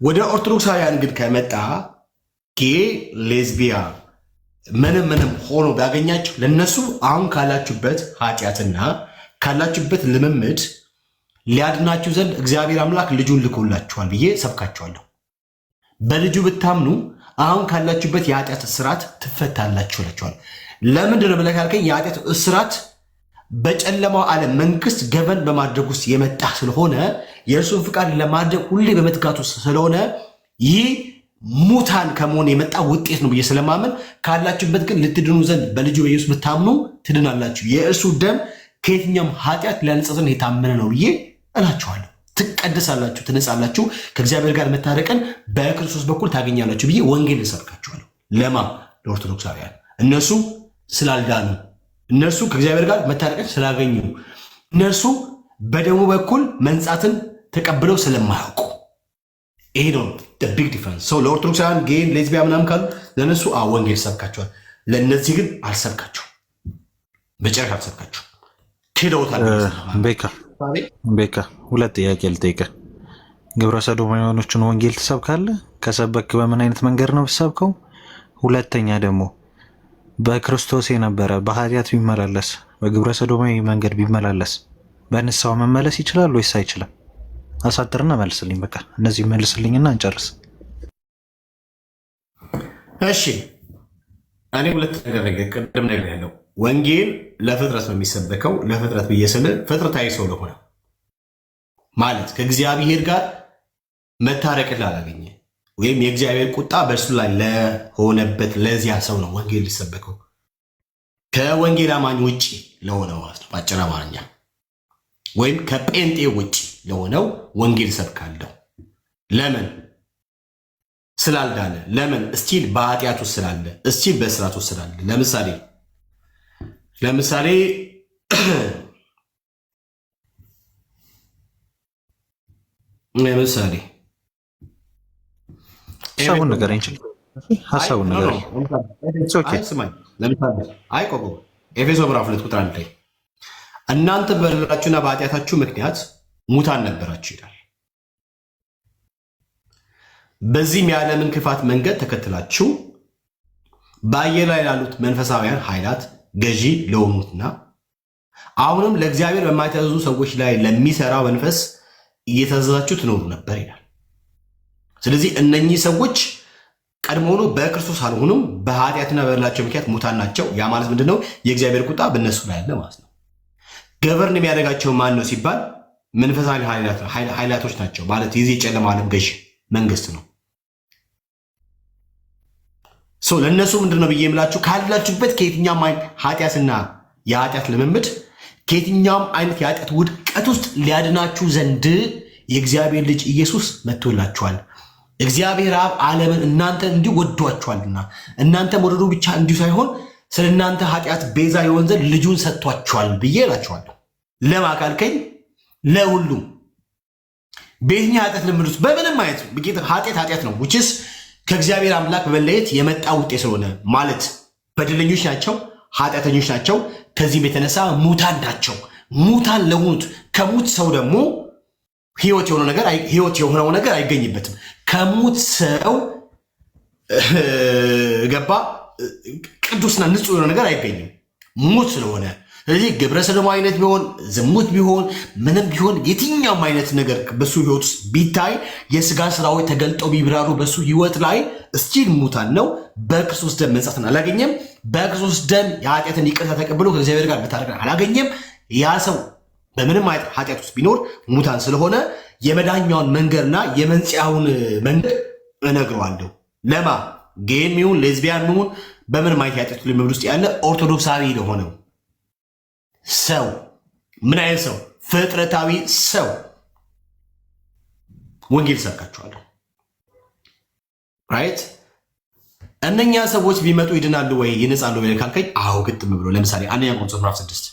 ወደ ኦርቶዶክሳውያን ግን ከመጣ ጌ ሌዝቢያ ምንም ሆኖ ቢያገኛቸው ለነሱ አሁን ካላችሁበት ኃጢአትና ካላችሁበት ልምምድ ሊያድናችሁ ዘንድ እግዚአብሔር አምላክ ልጁን ልኮላችኋል ብዬ ሰብካችኋለሁ። በልጁ ብታምኑ አሁን ካላችሁበት የኃጢአት እስራት ትፈታላችሁ እላችኋለሁ። ለምንድን ነው ብለህ ካልከኝ የኃጢአት እስራት በጨለማው ዓለም መንግስት ገበን በማድረግ ውስጥ የመጣ ስለሆነ የእርሱን ፍቃድ ለማድረግ ሁሌ በመትጋት ውስጥ ስለሆነ ይህ ሙታን ከመሆን የመጣ ውጤት ነው ብዬ ስለማመን ካላችሁበት ግን ልትድኑ ዘንድ በልጁ በኢየሱስ ብታምኑ ትድናላችሁ። የእርሱ ደም ከየትኛውም ኃጢአት ሊያነጻጽን የታመነ ነው ብዬ እላችኋለሁ። ትቀድሳላችሁ፣ ትነጻላችሁ፣ ከእግዚአብሔር ጋር መታረቅን በክርስቶስ በኩል ታገኛላችሁ ብዬ ወንጌል እሰብካችኋለሁ። ለማ ለኦርቶዶክሳውያን እነሱ ስላልዳኑ፣ እነሱ ከእግዚአብሔር ጋር መታረቅን ስላገኙ፣ እነሱ በደሙ በኩል መንጻትን ተቀብለው ስለማያውቁ ይሄ ነው ቢግ ዲፈረንስ። ሰው ለኦርቶዶክሳውያን ጌን ሌዝቢያ ምናምን ካሉ ለእነሱ ወንጌል ሰብካቸዋል። ለእነዚህ ግን አልሰብካቸው፣ በጭራሽ አልሰብካቸው። ክደውታል። ቤካ ሁለት ጥያቄ ልጠይቅህ። ግብረ ሰዶማውያኖችን ወንጌል ትሰብካለህ? ከሰበክ በምን አይነት መንገድ ነው ብሰብከው? ሁለተኛ ደግሞ በክርስቶስ የነበረ በኃጢአት ቢመላለስ በግብረ ሰዶማዊ መንገድ ቢመላለስ በንስሐው መመለስ ይችላል ወይስ አይችልም? አሳጥርና መልስልኝ። በቃ እነዚህ መልስልኝና እንጨርስ። እሺ እኔ ሁለት ነገር ቅድም ነገር ያለው ወንጌል ለፍጥረት ነው የሚሰበከው። ለፍጥረት ብዬ ስል ፍጥረታዊ ሰው ለሆነ ማለት ከእግዚአብሔር ጋር መታረቅን ላላገኘ ወይም የእግዚአብሔር ቁጣ በእርሱ ላይ ለሆነበት ለዚያ ሰው ነው ወንጌል ሊሰበከው። ከወንጌል አማኝ ውጭ ለሆነው ማለት ነው በአጭር አማርኛ፣ ወይም ከጴንጤ ውጭ ለሆነው ወንጌል ሰብካለሁ። ለምን? ስላልዳነ። ለምን? እስቲል በኃጢአት ውስጥ ስላለ፣ እስቲል በእስራት ውስጥ ስላለ። ለምሳሌ ሀሳቡን ንገረኝ። ሀሳቡን ንገረኝ። ኤፌሶ ምዕራፍ 2 ቁጥር 1 ላይ እናንተ በበደላችሁና በኃጢአታችሁ ምክንያት ሙታን ነበራችሁ ይላል። በዚህም የዓለምን ክፋት መንገድ ተከትላችሁ በአየር ላይ ላሉት መንፈሳውያን ኃይላት ገዢ ለሆኑትና አሁንም ለእግዚአብሔር በማይታዘዙ ሰዎች ላይ ለሚሰራው መንፈስ እየታዘዛችሁ ትኖሩ ነበር ይላል። ስለዚህ እነኚህ ሰዎች ቀድሞውኑ በክርስቶስ አልሆኑም፣ በኃጢአትና በበደላቸው ምክንያት ሙታን ናቸው። ያ ማለት ምንድነው? የእግዚአብሔር ቁጣ በእነሱ ላይ ያለ ማለት ነው። ገበርን የሚያደርጋቸው ማን ነው ሲባል መንፈሳዊ ኃይላቶች ናቸው ማለት የዚህ የጨለማ ዓለም ገዢ መንግስት ነው። ለእነሱ ምንድነው ብዬ የምላችሁ ካላችሁበት ከየትኛውም አይነት ኃጢአትና የኃጢአት ልምምድ ከየትኛውም አይነት የኃጢአት ውድቀት ውስጥ ሊያድናችሁ ዘንድ የእግዚአብሔር ልጅ ኢየሱስ መጥቶላችኋል። እግዚአብሔር አብ ዓለምን እናንተን እንዲሁ ወዷችኋልና እናንተ መውደዱ ብቻ እንዲሁ ሳይሆን ስለ እናንተ ኃጢአት ቤዛ የሆን ዘንድ ልጁን ሰጥቷችኋል ብዬ እላችኋለሁ። ለማካልከኝ ለሁሉም በየትኛ ኃጢአት ልምምድ ውስጥ በምንም አይነት ኃጢአት ነው ውችስ ከእግዚአብሔር አምላክ በመለየት የመጣ ውጤት ስለሆነ ማለት በደለኞች ናቸው፣ ኃጢአተኞች ናቸው። ከዚህም የተነሳ ሙታን ናቸው። ሙታን ለሆኑት ከሙት ሰው ደግሞ ህይወት የሆነው ነገር አይገኝበትም። ከሙት ሰው ገባ ቅዱስና ንጹህ የሆነ ነገር አይገኝም ሙት ስለሆነ። ስለዚህ ግብረ ሰዶማዊነት ቢሆን ዝሙት ቢሆን ምንም ቢሆን የትኛውም አይነት ነገር በሱ ህይወት ውስጥ ቢታይ የስጋ ስራዎች ተገልጠው ቢብራሩ በሱ ህይወት ላይ እስቲል ሙታን ነው። በክርስቶስ ደም መንጻትን አላገኘም። በክርስቶስ ደም የኃጢአትን ይቅርታ ተቀብሎ ከእግዚአብሔር ጋር መታረቅን አላገኘም። ያ ሰው በምንም አይነት ኃጢአት ውስጥ ቢኖር ሙታን ስለሆነ የመዳኛውን መንገድና የመንጽያውን መንገድ እነግረዋለሁ። ለማ ጌም ይሁን ሌዝቢያን ይሁን በምንም አይነት የኃጢአት ልምምድ ውስጥ ያለ ኦርቶዶክሳዊ ለሆነው ሰው ምን አይነት ሰው? ፍጥረታዊ ሰው ወንጌል ሰብካችኋለሁ። ራይት? እነኛ ሰዎች ቢመጡ ይድናሉ ወይ ይነጻሉ ወይ ካልከኝ አዎ ግጥም ብሎ ለምሳሌ አንደኛ ቆሮንቶስ ምዕራፍ 6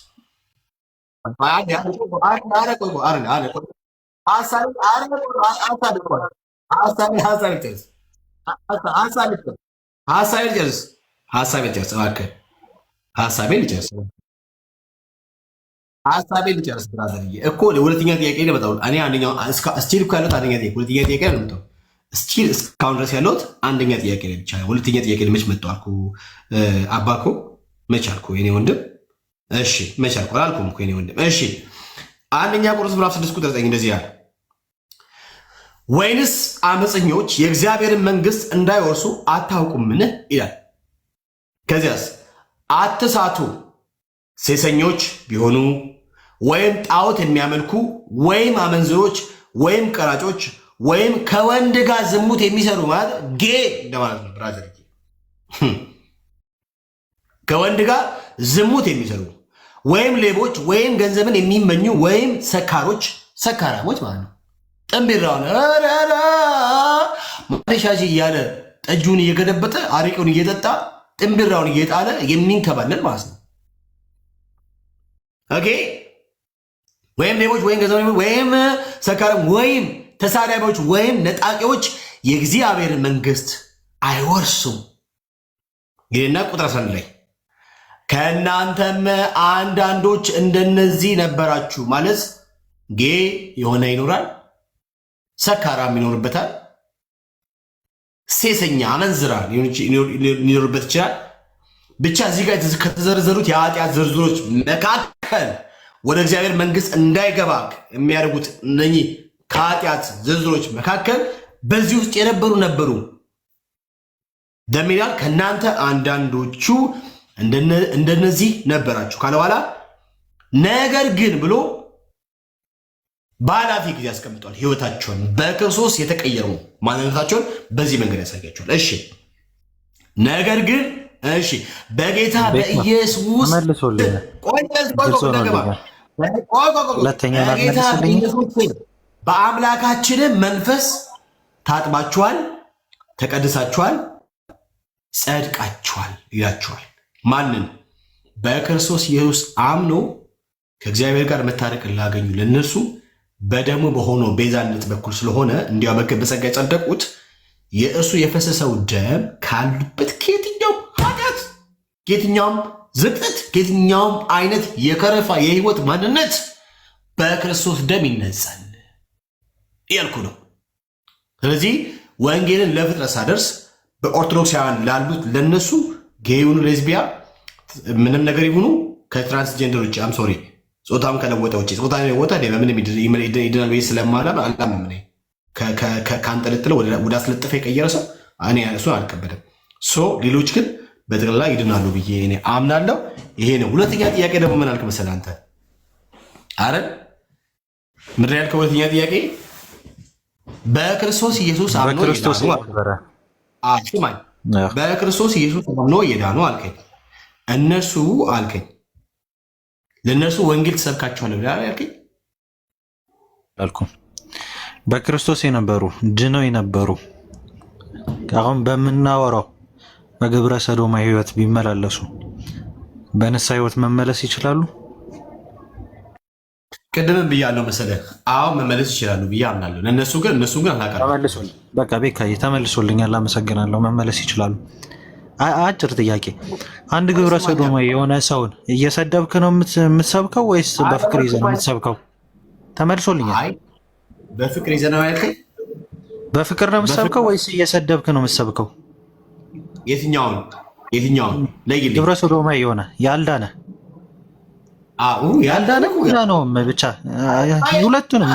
ሀሳቤን ልጨርስ ብራዘርዬ። እኮ ሁለተኛ ጥያቄ ነው የመጣሁት እኔ አንደኛው ስቲል እኮ ያለሁት አንደኛ ጥያቄ ሁለተኛ ጥያቄ ነው የመጣሁት ስቲል እስካሁን ድረስ ያለሁት አንደኛ ጥያቄ ላይ ብቻ ነው። ሁለተኛ ጥያቄ መች መጣሁ አልኩ አባኮ መች አልኩ የኔ ወንድም። እሺ መች አልኩ አላልኩም እኮ የኔ ወንድም። እሺ አንደኛ ቆሮንቶስ ምዕራፍ 6 ቁጥር 9 እንደዚህ ያለ ወይንስ አመፀኞች የእግዚአብሔርን መንግስት እንዳይወርሱ አታውቁምን ይላል። ከዚያስ አትሳቱ፣ ሴሰኞች ቢሆኑ ወይም ጣዖት የሚያመልኩ ወይም አመንዝሮች ወይም ቀራጮች ወይም ከወንድ ጋር ዝሙት የሚሰሩ ማለት ጌ እንደማለት ነው። ብራዘር ከወንድ ጋር ዝሙት የሚሰሩ ወይም ሌቦች ወይም ገንዘብን የሚመኙ ወይም ሰካራሞች ማለት ነው። ጥንቢራውን ማለሻሽ እያለ ጠጁን እየገለበጠ አሪቁን እየጠጣ ጥንቢራውን እየጣለ የሚንከባለል ማለት ነው። ኦኬ። ወይም ሌቦች ወይም ገንዘብ ወይም ሰካራም ወይም ተሳዳቢዎች ወይም ነጣቂዎች የእግዚአብሔርን መንግስት አይወርሱም ይልና ቁጥር 11 ላይ ከእናንተም አንዳንዶች እንደነዚህ ነበራችሁ። ማለት ጌ የሆነ ይኖራል፣ ሰካራም ይኖርበታል፣ ሴሰኛ አመንዝራ ሊኖርበት ይችላል። ብቻ እዚህ ጋር ከተዘረዘሩት የኃጢአት ዝርዝሮች መካከል ወደ እግዚአብሔር መንግስት እንዳይገባ የሚያደርጉት እነኚህ ከኃጢአት ዝርዝሮች መካከል በዚህ ውስጥ የነበሩ ነበሩ ደሚላል። ከእናንተ አንዳንዶቹ እንደነዚህ ነበራችሁ ካለ በኋላ ነገር ግን ብሎ በኃላፊ ጊዜ ያስቀምጧል። ህይወታቸውን በክርስቶስ የተቀየሩ ማንነታቸውን በዚህ መንገድ ያሳያቸዋል። እሺ ነገር ግን እሺ በጌታ በኢየሱስ በአምላካችንም መንፈስ ታጥባችኋል፣ ተቀድሳችኋል፣ ጸድቃችኋል ይላችኋል። ማንን? በክርስቶስ ኢየሱስ አምኖ ከእግዚአብሔር ጋር መታረቅን ላገኙ ለነሱ በደሙ በሆነው ቤዛነት በኩል ስለሆነ እንዲያው በጸጋ የጸደቁት የእርሱ የፈሰሰው ደም ካሉበት ከየትኛውም ኃጢአት፣ ከየትኛውም ዝቅጠት፣ ከየትኛውም አይነት የከረፋ የህይወት ማንነት በክርስቶስ ደም ይነጻል እያልኩ ነው። ስለዚህ ወንጌልን ለፍጥረት ሳደርስ በኦርቶዶክሳውያን ላሉት ለነሱ ጌዩኑ ሌዝቢያ ምንም ነገር ይሁኑ ከትራንስጀንደር ውጭ ሶሪ ጾታም ከለወጠ ውጭ ጾታ ለወጣ ለምን ይድናል ብዬ ስለማላም አላምንም። እኔ ከአንጠለጥለው ወደ አስለጥፈ የቀየረ ሰው እኔ እሱን አልቀበልም። ሌሎች ግን በጠቅላላ ይድናሉ ብዬ እኔ አምናለሁ። ይሄ ነው። ሁለተኛ ጥያቄ ደግሞ ምን አልክ መሰለህ አንተ? አረ ምንድን ያልከው? ሁለተኛ ጥያቄ በክርስቶስ ኢየሱስ አምኖ በክርስቶስ ኢየሱስ አምኖ የዳኑ አልከኝ። እነሱ አልከኝ ለእነርሱ ወንጌል ትሰብካቸዋለህ ብለህ ያልከኝ አልኩም። በክርስቶስ የነበሩ ድነው የነበሩ አሁን በምናወራው በግብረ ሰዶማ ህይወት ቢመላለሱ በንስሐ ህይወት መመለስ ይችላሉ? ቅድምም ብያለሁ መሰለህ። አዎ መመለስ ይችላሉ ብዬ አምናለሁ። ለእነሱ ግን ተመልሶልኝ በቃ ቤካዬ ተመልሶልኛል፣ አመሰግናለሁ። መመለስ ይችላሉ። አጭር ጥያቄ፣ አንድ ግብረ ሰዶማ የሆነ ሰውን እየሰደብክ ነው የምትሰብከው ወይስ በፍቅር ይዘህ ነው የምትሰብከው? ተመልሶልኛል። በፍቅር ይዘህ ነው ያልከኝ? በፍቅር ነው የምትሰብከው ወይስ እየሰደብክ ነው የምትሰብከው? የትኛውን ለይልኝ። ግብረ ሰዶማ የሆነ ያልዳነ ነው ብቻ ሁለቱንም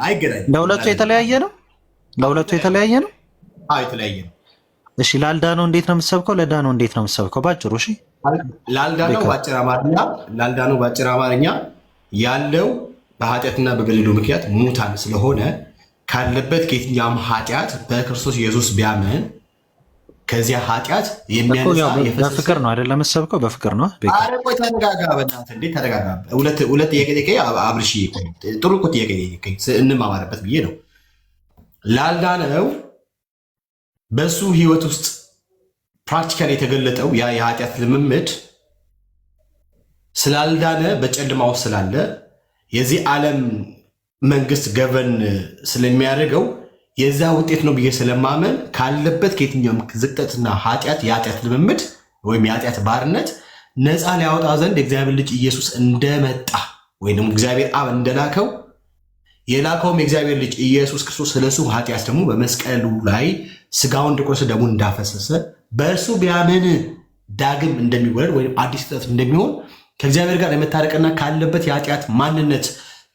አይገናኝም። ለሁለቱ የተለያየ ነው። የተለያየ ነው። እሺ ላልዳነው እንዴት ነው የምትሰብከው? ለዳነው እንዴት ነው የምትሰብከው? ባጭሩ እሺ። ላልዳነው በአጭር አማርኛ ያለው በኃጢአትና በገድሉ ምክንያት ሙታን ስለሆነ ካለበት ከየትኛውም ኃጢአት በክርስቶስ ኢየሱስ ቢያምን ከዚያ ኃጢአት የሚያነሳ በፍቅር ነው አይደለም የምትሰብከው? በፍቅር ነው። ቆይ ተረጋጋ፣ በእናትህ እንዴት ተረጋጋ። ሁለት ጥያቄ አብርሽ፣ ጥሩ እኮ ጥያቄ እንማማርበት ብዬ ነው። ላልዳነው በሱ ህይወት ውስጥ ፕራክቲካል የተገለጠው ያ የኃጢአት ልምምድ ስላልዳነ በጨለማ ውስጥ ስላለ የዚህ ዓለም መንግስት ገቨርን ስለሚያደርገው የዛ ውጤት ነው ብዬ ስለማመን ካለበት ከየትኛውም ዝቅጠትና የኃጢአት ልምምድ ወይም የኃጢአት ባርነት ነፃ ሊያወጣ ዘንድ የእግዚአብሔር ልጅ ኢየሱስ እንደመጣ ወይም እግዚአብሔር አብ እንደላከው የላከውም የእግዚአብሔር ልጅ ኢየሱስ ክርስቶስ ስለሱ ኃጢአት ደግሞ በመስቀሉ ላይ ስጋውን እንዲቆርስ ደሙን እንዳፈሰሰ በእርሱ ቢያምን ዳግም እንደሚወለድ ወይም አዲስ ፍጥረት እንደሚሆን ከእግዚአብሔር ጋር ለመታረቅና ካለበት የኃጢአት ማንነት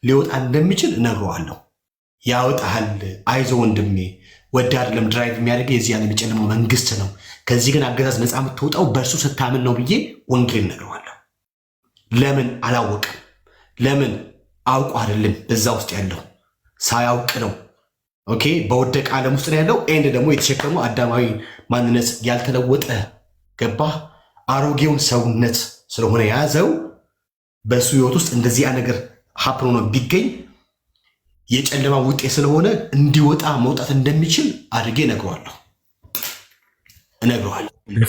ሊወጣ እንደሚችል እነግረዋለሁ። ያወጣሃል። አይዞ ወንድሜ፣ ወደ አይደለም ድራይቭ የሚያደርገው የዚህ ዓለም የጨለማው መንግስት ነው። ከዚህ ግን አገዛዝ ነፃ የምትወጣው በእርሱ ስታምን ነው ብዬ ወንጌል እነግረዋለሁ። ለምን አላወቅም? ለምን አውቆ አይደለም በዛ ውስጥ ያለው ሳያውቅ ነው። ኦኬ፣ በወደቀ ዓለም ውስጥ ነው ያለው። ኤንድ ደግሞ የተሸከመው አዳማዊ ማንነት ያልተለወጠ ገባህ? አሮጌውን ሰውነት ስለሆነ የያዘው በእሱ ህይወት ውስጥ እንደዚህ ነገር ሀፕኖ ነው ቢገኝ የጨለማ ውጤት ስለሆነ እንዲወጣ መውጣት እንደሚችል አድርጌ እነግረዋለሁ።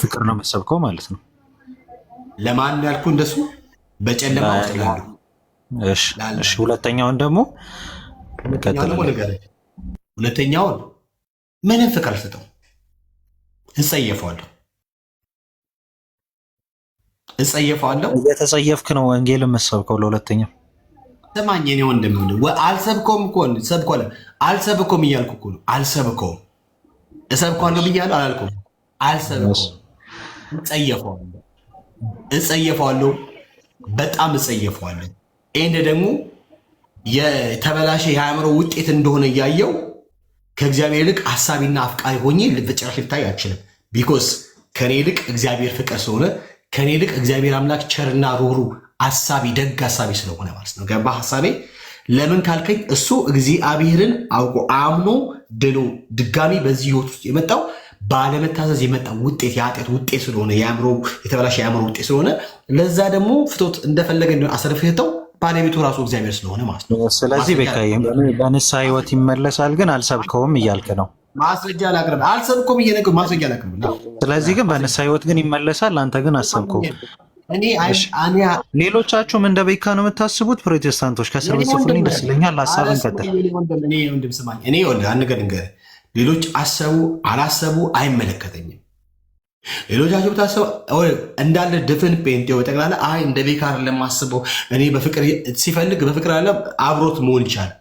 ፍቅር ነው መሰብከው ማለት ነው። ለማን ያልኩ እንደሱ በጨለማ ውስጥ ላሉ። እሺ ሁለተኛውን ደግሞ ሁለተኛውን ምንም ፍቅር አልሰጠው፣ እጸየፈዋለሁ። እየተጸየፍክ ነው ወንጌል መሰብከው። ለሁለተኛው ሰማኝ እኔ ወንድም አልሰብከውም እኮ ሰብኮለ አልሰብከውም እያልኩ እኮ ነው። አልሰብከውም እሰብከዋለሁ ብያለሁ አላልኩም። አልሰብከውም፣ እጸየፈዋለሁ፣ በጣም እጸየፈዋለሁ። ይህን ደግሞ የተበላሸ የአእምሮ ውጤት እንደሆነ እያየው ከእግዚአብሔር ይልቅ ሀሳቢና አፍቃሪ ሆኜ በጭራሽ ልታይ አልችልም። ቢኮዝ ከኔ ይልቅ እግዚአብሔር ፍቅር ስለሆነ ከኔ ይልቅ እግዚአብሔር አምላክ ቸርና ሩሩ አሳቢ ደግ አሳቢ ስለሆነ ማለት ነው። ገባ ሀሳቤ? ለምን ካልከኝ እሱ እግዚአብሔርን አውቆ አምኖ ድኖ ድጋሚ በዚህ ህይወት ውስጥ የመጣው ባለመታዘዝ የመጣ ውጤት የኃጢአት ውጤት ስለሆነ የተበላሸ የአእምሮ ውጤት ስለሆነ ለዛ ደግሞ ፍቶት እንደፈለገ አሰርፍተው ባለቤቱ ራሱ እግዚአብሔር ስለሆነ ማለት ነው። ስለዚህ በንስሐ ህይወት ይመለሳል፣ ግን አልሰብከውም እያልክ ነው። ማስረጃ ላቅርብ። አልሰብከውም እየነገርኩህ ማስረጃ ላቅርብ። ስለዚህ ግን በንስሐ ህይወት ግን ይመለሳል፣ አንተ ግን አልሰብከውም። ሌሎቻችሁም እንደ ቤካ ነው የምታስቡት? ፕሮቴስታንቶች ከስር ጽፉልኝ፣ ደስ ይለኛል። ሀሳብን ቀጥል። እኔ አንድ ነገር ንገር፣ ሌሎች አሰቡ አላሰቡ አይመለከተኝም። ሌሎቻችሁ ብታስቡ እንዳለ ድፍን ጴንጤው ጠቅላላ አይ እንደ ቤካ ለማስበው እኔ በፍቅር ሲፈልግ በፍቅር አለ አብሮት መሆን ይቻላል።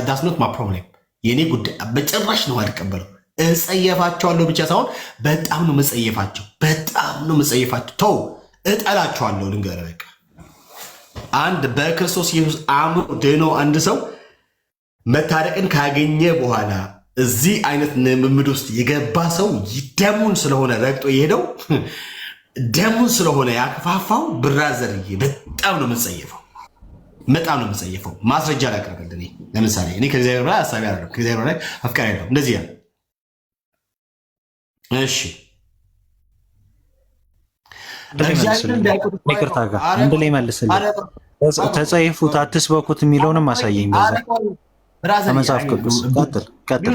ዳስ ኖት ማ ፕሮብሌም፣ የእኔ ጉዳይ በጭራሽ ነው አልቀበለው። እጸየፋቸዋለሁ ብቻ ሳይሆን በጣም ነው መጸየፋቸው፣ በጣም ነው መጸየፋቸው። ተው እጠላቸዋለሁ። ልንገርህ በቃ አንድ በክርስቶስ ኢየሱስ አምኖ ድኖ አንድ ሰው መታረቅን ካገኘ በኋላ እዚህ አይነት ልምምድ ውስጥ የገባ ሰው ደሙን ስለሆነ ረግጦ የሄደው ደሙን ስለሆነ ያከፋፋው ብራዘርዬ በጣም ነው የምጸየፈው፣ በጣም ነው የምጸየፈው። ማስረጃ ላቅርብልህ። ለምሳሌ እኔ ከእግዚአብሔር ላይ ሀሳቢ አይደለም፣ ከእግዚአብሔር ላይ አፍቃሪ አይደለም። እንደዚህ ያለ እሺ ይቅርታ ጋር አንድ ላይ መልስልኝ። ተጸየፉት አትስበኩት የሚለውንም አሳየኝ በዛ ከመጽሐፍ ቅዱስ። ቀጥል።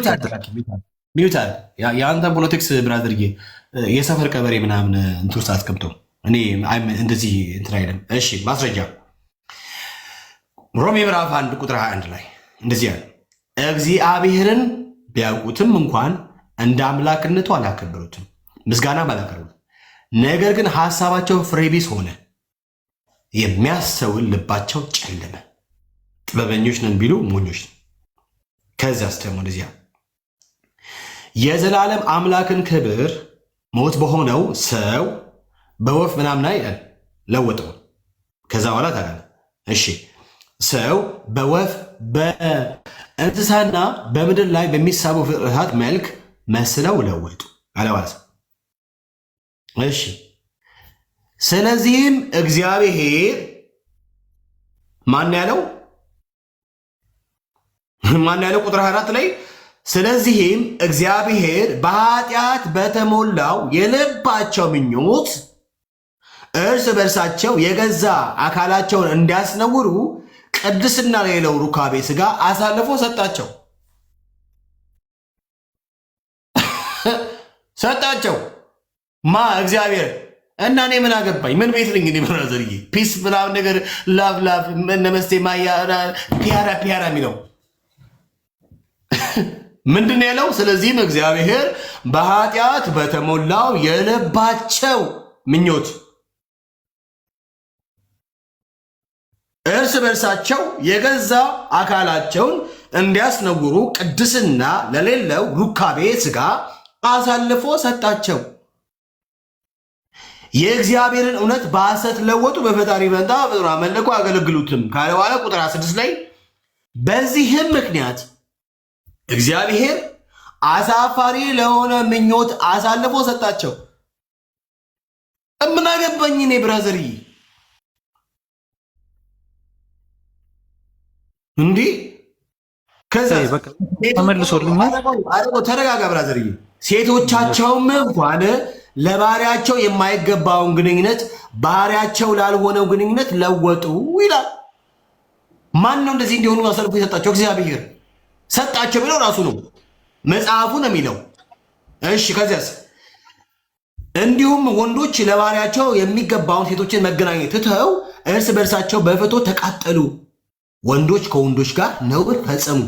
የአንተን ፖለቲክስ ብራዘርዬ የሰፈር ቀበሬ ምናምን እንትን ውስጥ አስቀምጠው። እኔ እንደዚህ እንትን አይደለም። እሺ ማስረጃ ሮሜ ምዕራፍ 1 ቁጥር 21 ላይ እንደዚህ ያለ እግዚአብሔርን ቢያውቁትም እንኳን እንደ አምላክነቱ አላከበሩትም፣ ምስጋና አላቀረቡትም። ነገር ግን ሐሳባቸው ፍሬቢስ ሆነ፣ የሚያስተውል ልባቸው ጨለመ። ጥበበኞች ነን ቢሉ ሞኞች ነው። ከዚያስ ደግሞ እንደዚያ የዘላለም አምላክን ክብር ሞት በሆነው ሰው በወፍ ምናምን ላይ ለወጠው። ከዛ በኋላ ታዲያ እሺ ሰው በወፍ በእንስሳና በምድር ላይ በሚሳቡ ፍጥረታት መልክ መስለው ለወጡ አለ ማለት ነው። እሺ ስለዚህም እግዚአብሔር ማን ያለው ቁጥር 24 ላይ ስለዚህም እግዚአብሔር በኃጢአት በተሞላው የልባቸው ምኞት እርስ በርሳቸው የገዛ አካላቸውን እንዲያስነውሩ ቅድስና የሌለው ሩካቤ ሥጋ አሳልፎ ሰጣቸው። እግዚአብሔር እና እኔ ምን አገባኝ? ምን ቤት ልኝ? ብራዘርዬ ፒስ ምናምን ነገር ላቭ ነመስቴ ማያ ፒያራ የሚለው ምንድን ያለው? ስለዚህም እግዚአብሔር በኃጢአት በተሞላው የልባቸው ምኞት እርስ በርሳቸው የገዛ አካላቸውን እንዲያስነውሩ ቅድስና ለሌለው ሩካቤ ሥጋ አሳልፎ ሰጣቸው። የእግዚአብሔርን እውነት በሐሰት ለወጡ፣ በፈጣሪ ፈንታ ፍጡራን አመለኩ፣ አገለግሉትም ካለ በኋላ ቁጥር 6 ላይ በዚህም ምክንያት እግዚአብሔር አሳፋሪ ለሆነ ምኞት አሳልፎ ሰጣቸው። ምን አገባኝ እኔ ብራዘርዬ፣ እንዲህ ከዛ ተመልሶልኛል። ተረጋጋ ብራዘርዬ። ሴቶቻቸውም እንኳን ለባህሪያቸው የማይገባውን ግንኙነት ባህሪያቸው ላልሆነው ግንኙነት ለወጡ ይላል። ማን ነው እንደዚህ እንዲሆኑ አሳልፎ የሰጣቸው? እግዚአብሔር ሰጣቸው የሚለው ራሱ ነው፣ መጽሐፉ ነው የሚለው። እሺ ከዚያስ እንዲሁም ወንዶች ለባህሪያቸው የሚገባውን ሴቶችን መገናኘት ትተው እርስ በእርሳቸው በፍትወት ተቃጠሉ፣ ወንዶች ከወንዶች ጋር ነውር ፈጸሙ፣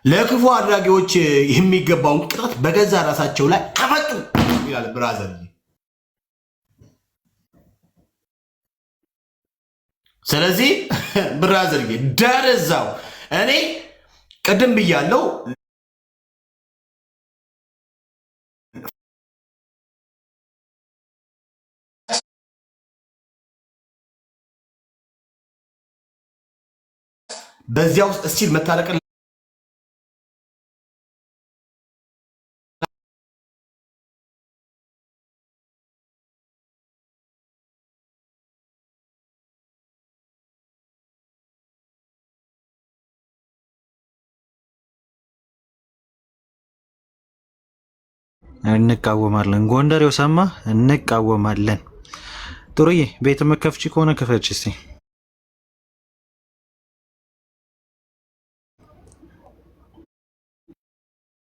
ለክፉ አድራጊዎች የሚገባውን ቅጣት በገዛ ራሳቸው ላይ አመጡ ይላል። ብራዘር ስለዚህ ብራዘር ደረዛው እኔ ቅድም ብያለው በዚያ ውስጥ እስቲል መታረቅ እንቃወማለን። ጎንደሬው ሰማ፣ እንቃወማለን። ጥሩዬ ቤት መከፍቺ ከሆነ ክፈች እስቲ።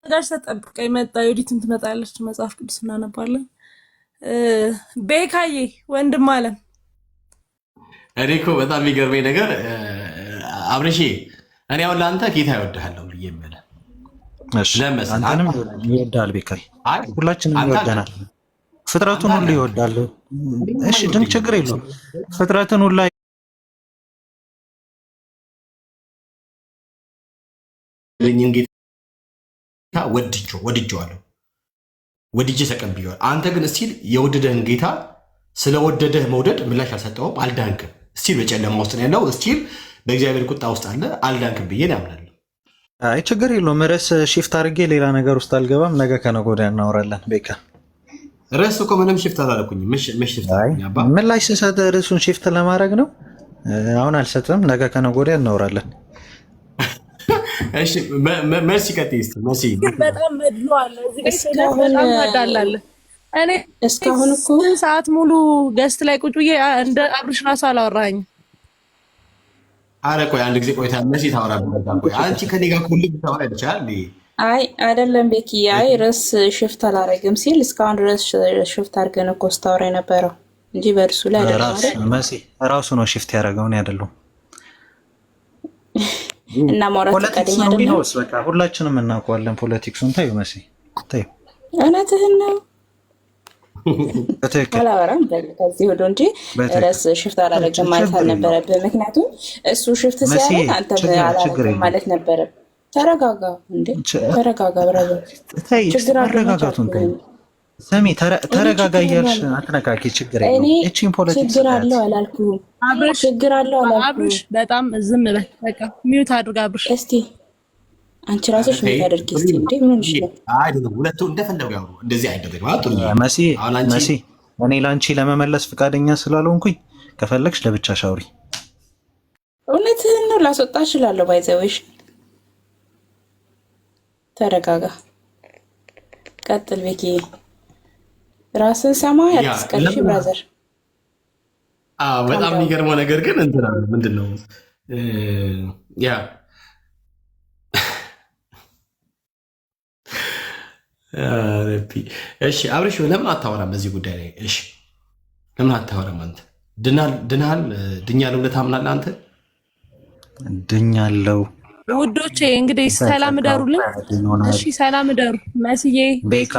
ጋሽ ተጠብቀ መጣ። ዩዲትም ትመጣለች። መጽሐፍ ቅዱስ እናነባለን። ቤካዬ ወንድም አለም እኔ እኮ በጣም የሚገርመኝ ነገር አብረሼ እኔ አሁን ለአንተ ጌታ ይወድሃለሁ ብዬ የምልህ አንተንም ይወዳል። ቤካይ ሁላችንም ይወደናል። ፍጥረቱን ሁሉ ይወዳል። እሺ ድንቅ ችግር የለውም። ፍጥረቱን ሁሉ ወድጄዋለሁ፣ ወድጄ ተቀብዬዋለሁ። አንተ ግን እስቲል የወደደህን ጌታ ስለወደደህ መውደድ ምላሽ አልሰጠውም፣ አልዳንክም። እስቲል በጨለማ ውስጥ ነው ያለው፣ እስቲል በእግዚአብሔር ቁጣ ውስጥ አለ፣ አልዳንክም ብዬ ያምናለሁ። አይ ችግር የለውም። ርዕስ ሺፍት አድርጌ ሌላ ነገር ውስጥ አልገባም። ነገ ከነገ ወዲያ እናወራለን። ቤካ ርዕስ እኮ ምንም ሺፍት አላደረኩኝም። ምላሽ ስሰጥ ርዕሱን ሺፍት ለማድረግ ነው። አሁን አልሰጥም። ነገ ከነገ ወዲያ እናወራለን። መርሲ ቀጥይ እስኪ። መርሲ በጣም መድሎአል። በጣም ታዳላለህ። እኔ እስካሁን እኮ ሰዓት ሙሉ ገስት ላይ ቁጭ ብዬ እንደ አብርሽ ራሱ አላወራኝም። አረ ቆይ አንድ ጊዜ ቆይታ መሲ ታወራበት። ቆይ አንቺ ከኔ ጋር ሁሉ ብታወራ ይችላል። አይ አይደለም ቤኪ፣ አይ ርዕስ ሽፍት አላረግም ሲል እስካሁን ርዕስ ሽፍት አድርገን እኮ ስታወራ የነበረው እንጂ በእርሱ ላይ አይደለም። መሲ ራሱ ነው ሽፍት ያደረገው ነው አይደለም። እና ማውራት ፈቃደኛ አይደለም። በቃ ሁላችንም እናውቀዋለን ፖለቲክሱን። ታዩ መሲ ታዩ፣ እውነትህን ነው። አላወራም ከዚህ ወደ እንጂ ርዕስ ሽፍት አላረግም ማለት አልነበረብህ። ምክንያቱም እሱ ሽፍት ሲያደርግ አንተ አላረግም ማለት ነበረብህ። ተረጋጋ እንዴ ተረጋጋ ብራዘር። ተረጋጋቱን ሰሚ ተረጋጋ እያልሽ አትነካኪ። ችግር የለውም። እቺን ፖለቲክስ ችግር አለው አላልኩም። አብርሽ ችግር አለው አላልኩም። አብርሽ በጣም ዝም በል በቃ ሚውት አድርግ። አብርሽ እስቲ አንቺ ራስሽ ሚውት አድርጊ እስቲ። እንዴ ምን ሆነሽ ነው? አይደለም ሁለቱ እንደፈለጉ ያው እንደዚህ አይደረግም። አጥሩ መሲ እኔ ላንቺ ለመመለስ ፈቃደኛ ስላልሆንኩኝ ከፈለግሽ ለብቻሽ አውሪ። እውነትህን ነው። ላስወጣ እችላለሁ። ባይዘውሽ ተረጋጋ። ቀጥል ቤኪ። ራስን ሰማ ያስቀልሽ ብራዘር። በጣም የሚገርመው ነገር ግን እንትና ምንድን ነው ያ እሺ አብርሽ ለምን አታወራም በዚህ ጉዳይ ላይ? እሺ ለምን አታወራም? አንተ ድናል ድኛለሁ ብለህ ታምናለህ? አንተ ድኛለሁ። ውዶቼ እንግዲህ ሰላም እደሩልኝ። እሺ ሰላም እደሩ። መስዬ ቤካ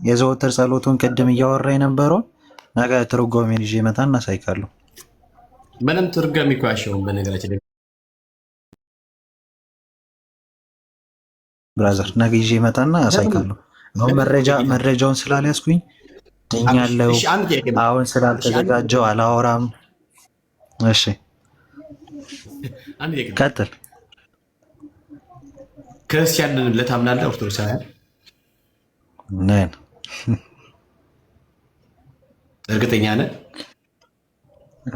የዘወትር ጸሎቱን ቅድም እያወራ የነበረውን ነገ ትርጓሜን ይዤ እመጣና አሳይካለሁ። ምንም ትርጓሜ እኮ አያሻውም በነገራችን ላይ ብራዘር፣ ነገ ይዤ እመጣና አሳይካለሁ። አሁን መረጃውን ስላልያዝኩኝ ድኛለሁ። አሁን ስላልተዘጋጀው አላወራም። እሺ ቀጥል። ክርስቲያንን ብለህ ታምናለህ? ኦርቶዶክሳውያን ነን። እርግጠኛ ነህ?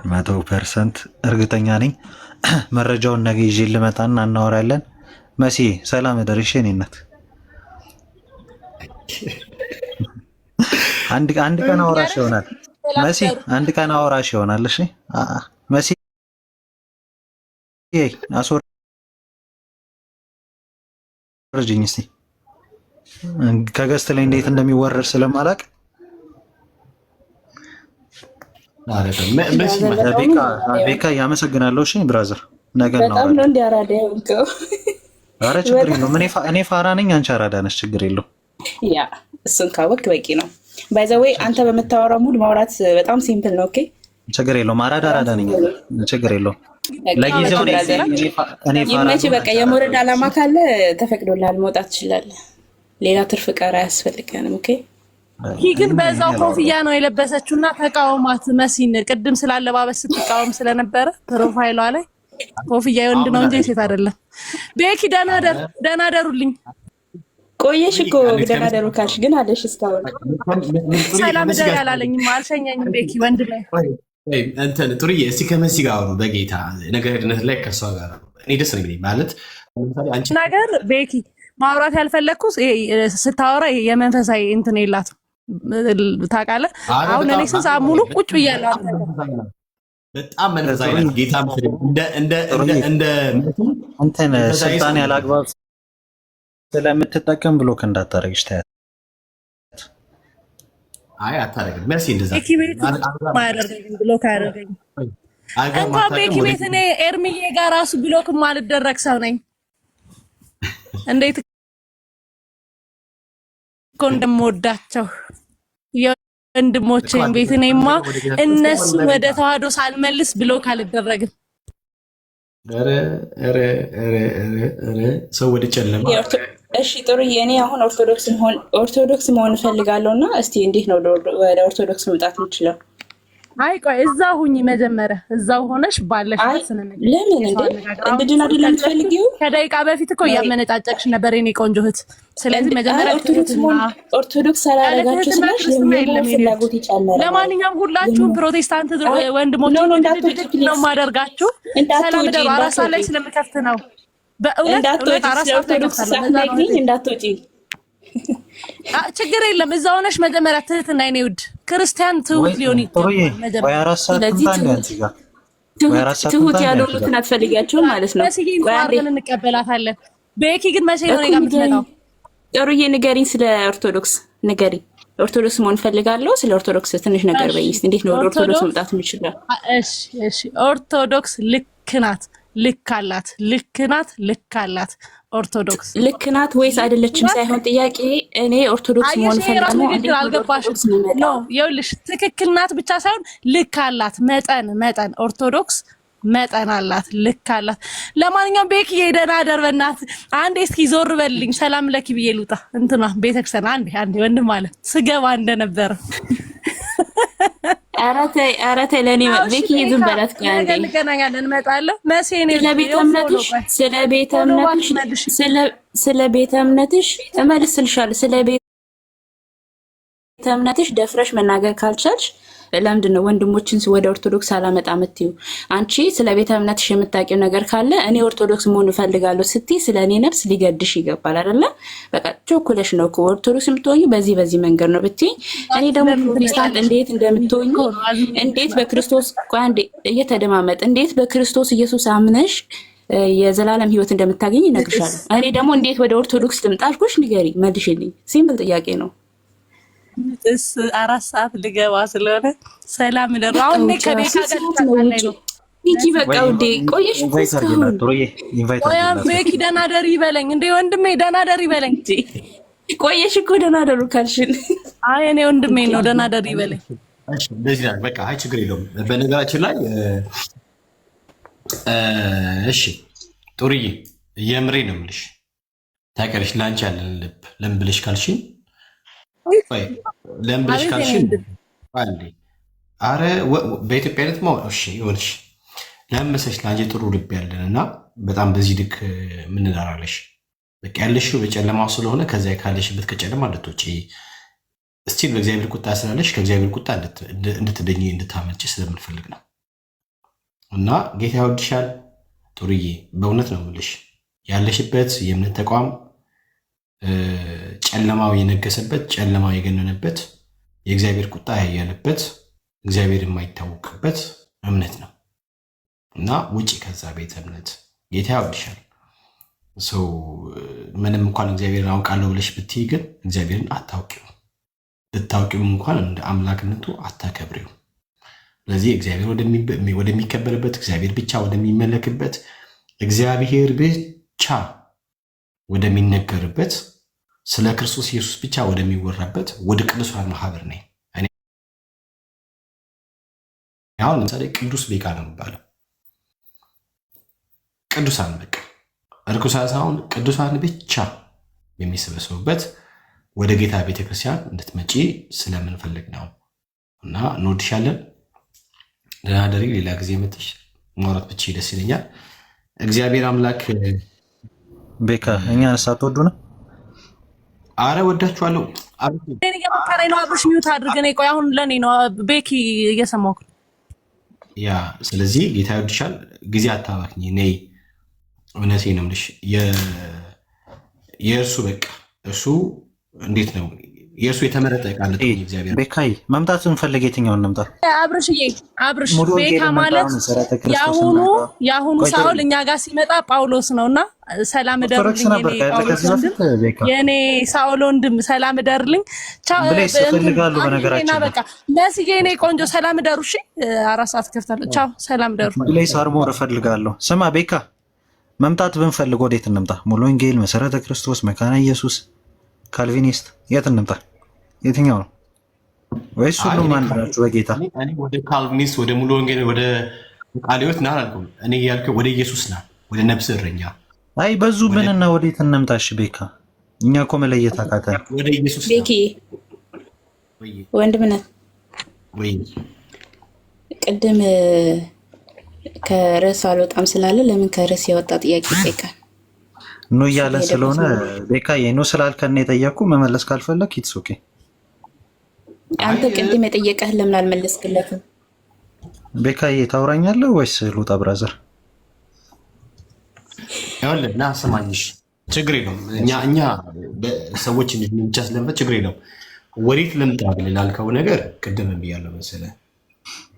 100% እርግጠኛ ነኝ። መረጃውን ነገ ይዤ ልመጣና እናወራለን። መሲ ሰላም እደርሽ የኔ እናት። አንድ ቀን አወራሽ ይሆናል መሲ፣ አንድ ቀን አወራሽ ይሆናል። እሺ መሲ አስወርጅኝ እስኪ ከገስት ላይ እንዴት እንደሚወረድ ስለማላቅ። ቤካ ያመሰግናለሁ። እሺ ብራዘር ነገ ነው። በጣም ነው እንዲያራዳ ያውቀው። ኧረ ችግር የለውም። እኔ ፋራ ነኝ፣ አንቺ አራዳ ነሽ። ችግር የለውም። ያ እሱን ካወቅክ በቂ ነው። ባይ ዘ ዌይ አንተ በምታወራው ሙድ ማውራት በጣም ሲምፕል ነው። ኦኬ ችግር የለውም። አራዳ ነኝ። ችግር የለውም። ለጊዜው እኔ ይመችህ። በቃ የመውረድ ዓላማ ካለ ተፈቅዶልሃል፣ መውጣት ትችላለህ። ሌላ ትርፍ ቀር አያስፈልገንም። ኦኬ ይህ ግን በዛው ኮፍያ ነው የለበሰችው እና ተቃውማት መሲን ቅድም ስላለባበስ ስትቃወም ስለነበረ ፕሮፋይሏ ላይ ኮፍያ የወንድ ነው እንጂ ሴት አይደለም። ቤኪ ደህና ደሩልኝ። ቆየሽ እኮ ደህና ደሩ ካልሽ ግን አለሽ እስካሁን ሰላም ደር ያላለኝም አልሸኘኝም። ቤኪ ወንድ ላይ እንትን ጥሩዬ፣ እስቲ ከመሲ ጋር አውሩ በጌታ ነገር ድነት ላይ ከሷ ጋር እኔ ደስ ነኝ ማለት ነገር ቤኪ ማውራት ያልፈለግኩ ስታወራ የመንፈሳዊ እንትን የላትም ታውቃለህ። አሁን እኔ ስንት ሰዓት ሙሉ ቁጭ ብያለሁ። በጣም መንፈሳዊ ናት። ጌታ እንደ እንትን ስልጣን ያለ አግባብ ስለምትጠቀም ብሎክ እንዳታረግሽ ታያት። አይ አታረግም። መሲ እንደዛ ማያደርገኝም ብሎክ አያደርገኝም። እንኳን ቤኪ ቤት እኔ ኤርሚዬ ጋር ራሱ ብሎክ ማልደረግ ሰው ነኝ። እንዴት እኮ እንደምወዳቸው የወንድሞቼን ቤት እኔማ እነሱ ወደ ተዋህዶ ሳልመልስ ብሎክ አልደረግም። ሰው ወደ ጨለማ። እሺ ጥሩ። የኔ አሁን ኦርቶዶክስ መሆን እፈልጋለሁ እና እስቲ እንዴት ነው ወደ ኦርቶዶክስ መምጣት የምችለው? አይ ቆይ እዛው ሁኚ መጀመሪያ፣ እዛው ሆነሽ ባለሽ ለምን እንድድን አይደለም የምትፈልጊው? ከደቂቃ በፊት እኮ እያመነጫጨቅሽ ነበር የኔ ቆንጆ እህት። ስለዚህ መጀመሪያ ኦርቶዶክስ ሳላረጋችሁ ስላሽ ፍላጎት ይጨምራል። ለማንኛውም ሁላችሁም ፕሮቴስታንት ወንድሞች ነው የማደርጋችሁ። ሰላም ደሩ። አራሳ ላይ ስለምከፍት ነው በእውነት ኦርቶዶክስ ሳትነግሪኝ እንዳትወጪ። ችግር የለም እዛ ሆነሽ መጀመሪያ ትህትና የኔ ውድ ክርስቲያን ትሁት ሊሆን ትሁት ያልሆኑትን አትፈልጊያቸውም ማለት ነው። ግን እንቀበላታለን። ቤኪ ግን መቼ ነው ጋር የምትመጣው? ጥሩዬ ንገሪኝ፣ ስለ ኦርቶዶክስ ንገሪኝ። ኦርቶዶክስ መሆን ፈልጋለሁ። ስለ ኦርቶዶክስ ትንሽ ነገር በይኝ። እንዴት ነው ወደ ኦርቶዶክስ መምጣት የምችለው? እሺ ኦርቶዶክስ ልክ ናት፣ ልክ አላት። ልክ ናት፣ ልክ አላት። ኦርቶዶክስ ልክ ናት ወይስ አይደለችም ሳይሆን ጥያቄ እኔ ኦርቶዶክስ መሆን ፈልጋለሁ። አልገባሽም? ኖ ይኸውልሽ ትክክል ናት ብቻ ሳይሆን ልክ አላት። መጠን ኦርቶዶክስ መጠን አላት፣ ልክ አላት። ለማንኛውም ቤኪ ደህና ደር። በእናትህ አንዴ እስኪ ዞር በልኝ ሰላም ለኪ ብዬ ልውጣ። እንትና ቤተክርስቲያን አንዴ ወንድም አለ ስገባ እንደነበረ ኧረ ተይ ለኔ ቤኪ ዝም በላት። አንዴ እንገናኛለን፣ እንመጣለሁ። መሴኔ ስለ ቤተ እምነትሽ እመልስልሻለሁ። ስለ ቤተ እምነትሽ ደፍረሽ መናገር ካልቻልሽ ለምንድን ነው ወንድሞችን ወደ ኦርቶዶክስ አላመጣ የምትይው? አንቺ ስለ ቤተ እምነትሽ የምታውቂው ነገር ካለ እኔ ኦርቶዶክስ መሆን እፈልጋለሁ ስትይ ስለ እኔ ነፍስ ሊገድሽ ይገባል አይደለ? በቃ ቾኩለሽ ነው እኮ ኦርቶዶክስ የምትሆኚ በዚህ መንገድ ነው ብትይ፣ እኔ ደግሞ ፕሮቴስታንት እንዴት እንደምትሆኚ እንዴት በክርስቶስ አንዴ እየተደማመጥ እንዴት በክርስቶስ ኢየሱስ አምነሽ የዘላለም ሕይወት እንደምታገኝ ይነግርሻል። እኔ ደግሞ እንዴት ወደ ኦርቶዶክስ ልምጣ አልኩሽ? ንገሪ፣ መልሽልኝ። ሲምፕል ጥያቄ ነው። 4 ሰዓት ልገባ ስለሆነ ሰላም ደሩ። አሁን ከቤካ ጋር ይጂ በቃ ውዴ ቆየሽ እኮ ቤኪ ደህና ደሪ ይበለኝ እንዴ ወንድሜ፣ ደህና ደሪ ይበለኝ። ቆየሽ እኮ ደህና ደሩ ካልሽን፣ አይ እኔ ወንድሜ ነው ደህና ደሪ ይበለኝ። እሺ እንደዚህ ነው በቃ። አይ ችግር የለውም። በነገራችን ላይ እሺ ጥሩዬ የምሬ ነው የምልሽ። ታውቂያለሽ ላንቺ ያለን ልብ ለምን ብለሽ ካልሽኝ ለምን ብለሽ ካልሽኝ አንዴ አረ በኢትዮጵያ አይነት እሺ ይኸውልሽ ለመሰሽ ለአንቺ ጥሩ ልብ ያለን እና በጣም በዚህ ልክ ምንዳራለሽ በቃ ያለሽው በጨለማው ስለሆነ ከዚያ ካለሽበት ከጨለማ እንድትወጪ እስቲል በእግዚአብሔር ቁጣ ስላለሽ ከእግዚአብሔር ቁጣ እንድትደኝ እንድታመልጭ ስለምንፈልግ ነው። እና ጌታ ይወድሻል ጥሩዬ፣ በእውነት ነው የምልሽ። ያለሽበት የእምነት ተቋም ጨለማው የነገሰበት፣ ጨለማው የገነነበት፣ የእግዚአብሔር ቁጣ ያያለበት፣ እግዚአብሔር የማይታወቅበት እምነት ነው እና ውጪ ከዛ ቤተ እምነት። ጌታ ይወድሻል። ሰው ምንም እንኳን እግዚአብሔርን አውቃለሁ ብለሽ ብትይ ግን እግዚአብሔርን አታውቂው። ብታውቂውም እንኳን እንደ አምላክነቱ አታከብሪው። ስለዚህ እግዚአብሔር ወደሚከበርበት፣ እግዚአብሔር ብቻ ወደሚመለክበት፣ እግዚአብሔር ብቻ ወደሚነገርበት፣ ስለ ክርስቶስ ኢየሱስ ብቻ ወደሚወራበት ወደ ቅዱሳን ማህበር ነኝ። አሁን ለምሳሌ ቅዱስ ቤካ ነው የሚባለው። ቅዱሳን በቃ እርኩሳን ሳይሆን ቅዱሳን ብቻ የሚሰበሰቡበት ወደ ጌታ ቤተክርስቲያን እንድትመጪ ስለምንፈልግ ነው እና እንወድሻለን። ደህና ደሪ። ሌላ ጊዜ መጥሽ ማውራት ብቻ ደስ ይለኛል። እግዚአብሔር አምላክ ቤካ እኛ ሳትወዱ ነው። አረ ወዳችኋለሁ። እኔ እየመከረኝ ነው። አብርሽ ሚውት አድርገን ቆይ። አሁን ለኔ ነው ቤኪ እየሰማሁህ። ያ ስለዚህ ጌታ ይወድሻል። ጊዜ አታባክኝ። ነይ እውነቴ ነው የምልሽ። የእርሱ በቃ እሱ እንዴት ነው የእሱ የተመረጠ ቃል እግዚአብሔር። ቤካይ መምጣት እንፈልግ። የትኛውን እንምጣ? አብርሽዬ አብርሽ ቤካ ማለት የአሁኑ ሳውል እኛ ጋር ሲመጣ ጳውሎስ ነውና ሰላም እደርልኝ የኔ ሳውል ወንድም፣ ሰላም እደርልኝ። ቻው ፈልጋሉ። በነገራችን በቃ መስዬ እኔ ቆንጆ ሰላም እደሩ። እሺ 4 ሰዓት ከፍታለሁ። ቻው ሰላም እደሩ። ፕሌስ አርሞር እፈልጋለሁ። ስማ ቤካ መምጣት ብንፈልግ ወዴት እንምጣ? ሙሉ ወንጌል፣ መሰረተ ክርስቶስ፣ መካነ ኢየሱስ፣ ካልቪኒስት የት እንምጣ? የትኛው ነው? ወይስ ሁሉም አንድ ናቸው በጌታ? እኔ ወደ ካልቪኒስት፣ ወደ ሙሉ ወንጌል፣ ወደ ቃለ ሕይወት ና አላልኩም። እኔ ያልከው ወደ ኢየሱስ ና፣ ወደ ነፍስ እረኛ። አይ በዙ ብንና ወዴት እንምጣሽ? ቤካ እኛ እኮ መለየት አቃተን። ወደ ኢየሱስ ቤኪ ወንድምነት ወይ ቅድም ከርዕስ አልወጣም ስላለ ለምን ከርዕስ የወጣ ጥያቄ ይጠይቃል? ኑ እያለ ስለሆነ ቤካ የኑ ስላልከን የጠየቁ መመለስ ካልፈለግ ኢትስ ኦኬ። አንተ ቅድም የጠየቀህን ለምን አልመለስክለትም? ቤካዬ ታውራኛለህ ወይስ ልውጣ? ብራዘር ይኸውልህ ና ስማኝሽ፣ ችግር የለውም። እኛ ሰዎች ብቻ ስለምበት ችግር የለውም። ወዴት ልምጣ ብለህ ላልከው ነገር ቅድም ብያለሁ መሰለህ።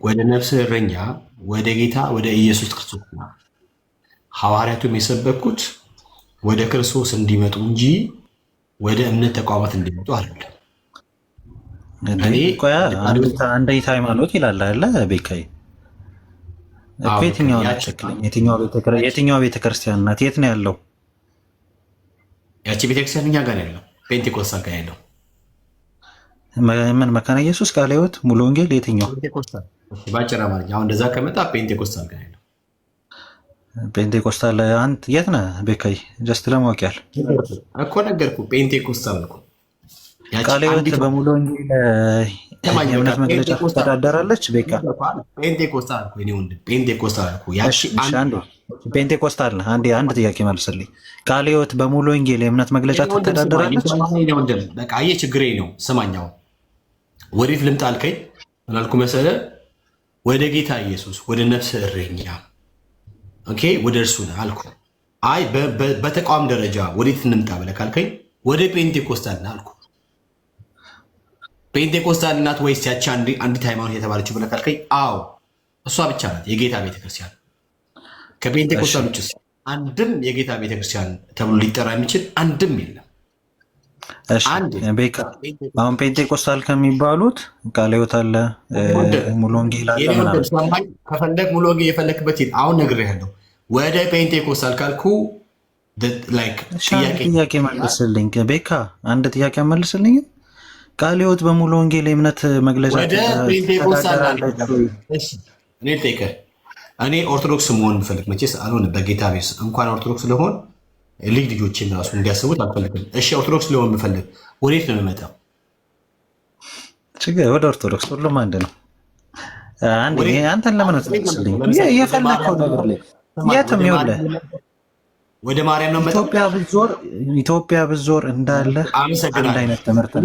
ወደ ነፍስ እረኛ ወደ ጌታ ወደ ኢየሱስ ክርስቶስ ነው ሐዋርያቱም የሰበኩት ወደ ክርስቶስ እንዲመጡ እንጂ ወደ እምነት ተቋማት እንዲመጡ አይደለም። አንዲት ሃይማኖት ይላል አለ ቤካዬ እኮ። የትኛው ናቸክለኝ? የትኛው ቤተክርስቲያን ናት? የት ነው ያለው? ያቺ ቤተክርስቲያን እኛ ጋር ያለው ፔንቴኮስታል ጋር ያለው ምን መካነ ኢየሱስ፣ ቃለ ሕይወት፣ ሙሉ ወንጌል የትኛው? ባጭር አማርኛ አሁን እንደዛ ከመጣ ፔንቴኮስታል ጋር ያለው። ፔንቴኮስታል አንተ የት ነህ ቤካዬ? ጀስት ለማወቅ ያህል እኮ ነገርኩህ። ፔንቴኮስታል እኮ ቃለ ሕይወት በሙሉ ወንጌል የእምነት መግለጫ ትተዳደራለች። ቤካ ፔንቴኮስታል እኮ እኔ ወንድም ፔንቴኮስታል እኮ ፔንቴኮስታል። አንድ ጥያቄ መልስልኝ። ቃለ ሕይወት በሙሉ ወንጌል የእምነት መግለጫ ትተዳደራለች። በቃ ይሄ ችግሬ ነው። ስማኛው ወዴት ልምጣ አልከኝ? ምን አልኩ መሰለህ? ወደ ጌታ ኢየሱስ ወደ ነፍስ እረኛ ኦኬ፣ ወደ እርሱ ነው አልኩ። አይ በተቋም ደረጃ ወዴት እንምጣ ብለህ ካልከኝ ወደ ፔንቴኮስታል ነው አልኩ። ፔንቴኮስታል ናት ወይስ ያቺ አንዲት ሃይማኖት የተባለችው ብለህ ካልከኝ አዎ እሷ ብቻ ናት የጌታ ቤተክርስቲያን። ከፔንቴኮስታል ውጭ አንድም የጌታ ቤተክርስቲያን ተብሎ ሊጠራ የሚችል አንድም የለም። አሁን ፔንቴኮስታል ከሚባሉት ቃለ ሕይወት አለ፣ ሙሉ ወንጌል አለ። ከፈለግ ሙሉ ወንጌል የፈለክበት ሂድ። አሁን ነግሬሃለሁ። ወደ ፔንቴኮስታል ካልኩ ጥያቄ መልስልኝ ቤካ፣ አንድ ጥያቄ መልስልኝ። ቃለ ሕይወት በሙሉ ወንጌል የእምነት መግለጫ እኔ ኦርቶዶክስ መሆን ብፈልግ መቼስ አልሆነ በጌታ ቤት እንኳን ኦርቶዶክስ ለሆን ልጆችን ራሱ እንዲያስቡት አልፈልግም። እሺ ኦርቶዶክስ ሊሆን ብፈልግ ወዴት ነው የምመጣው? ችግር ወደ ኦርቶዶክስ፣ ሁሉም አንድ ነው። አንተን ለምን አትመልስልኝ? የፈለግከው ነገር ላይ የትም ይኸውልህ ወደ ማርያም ነው መጣው። ኢትዮጵያ ብዞር እንዳለ አንድ አይነት ትምህርት ነው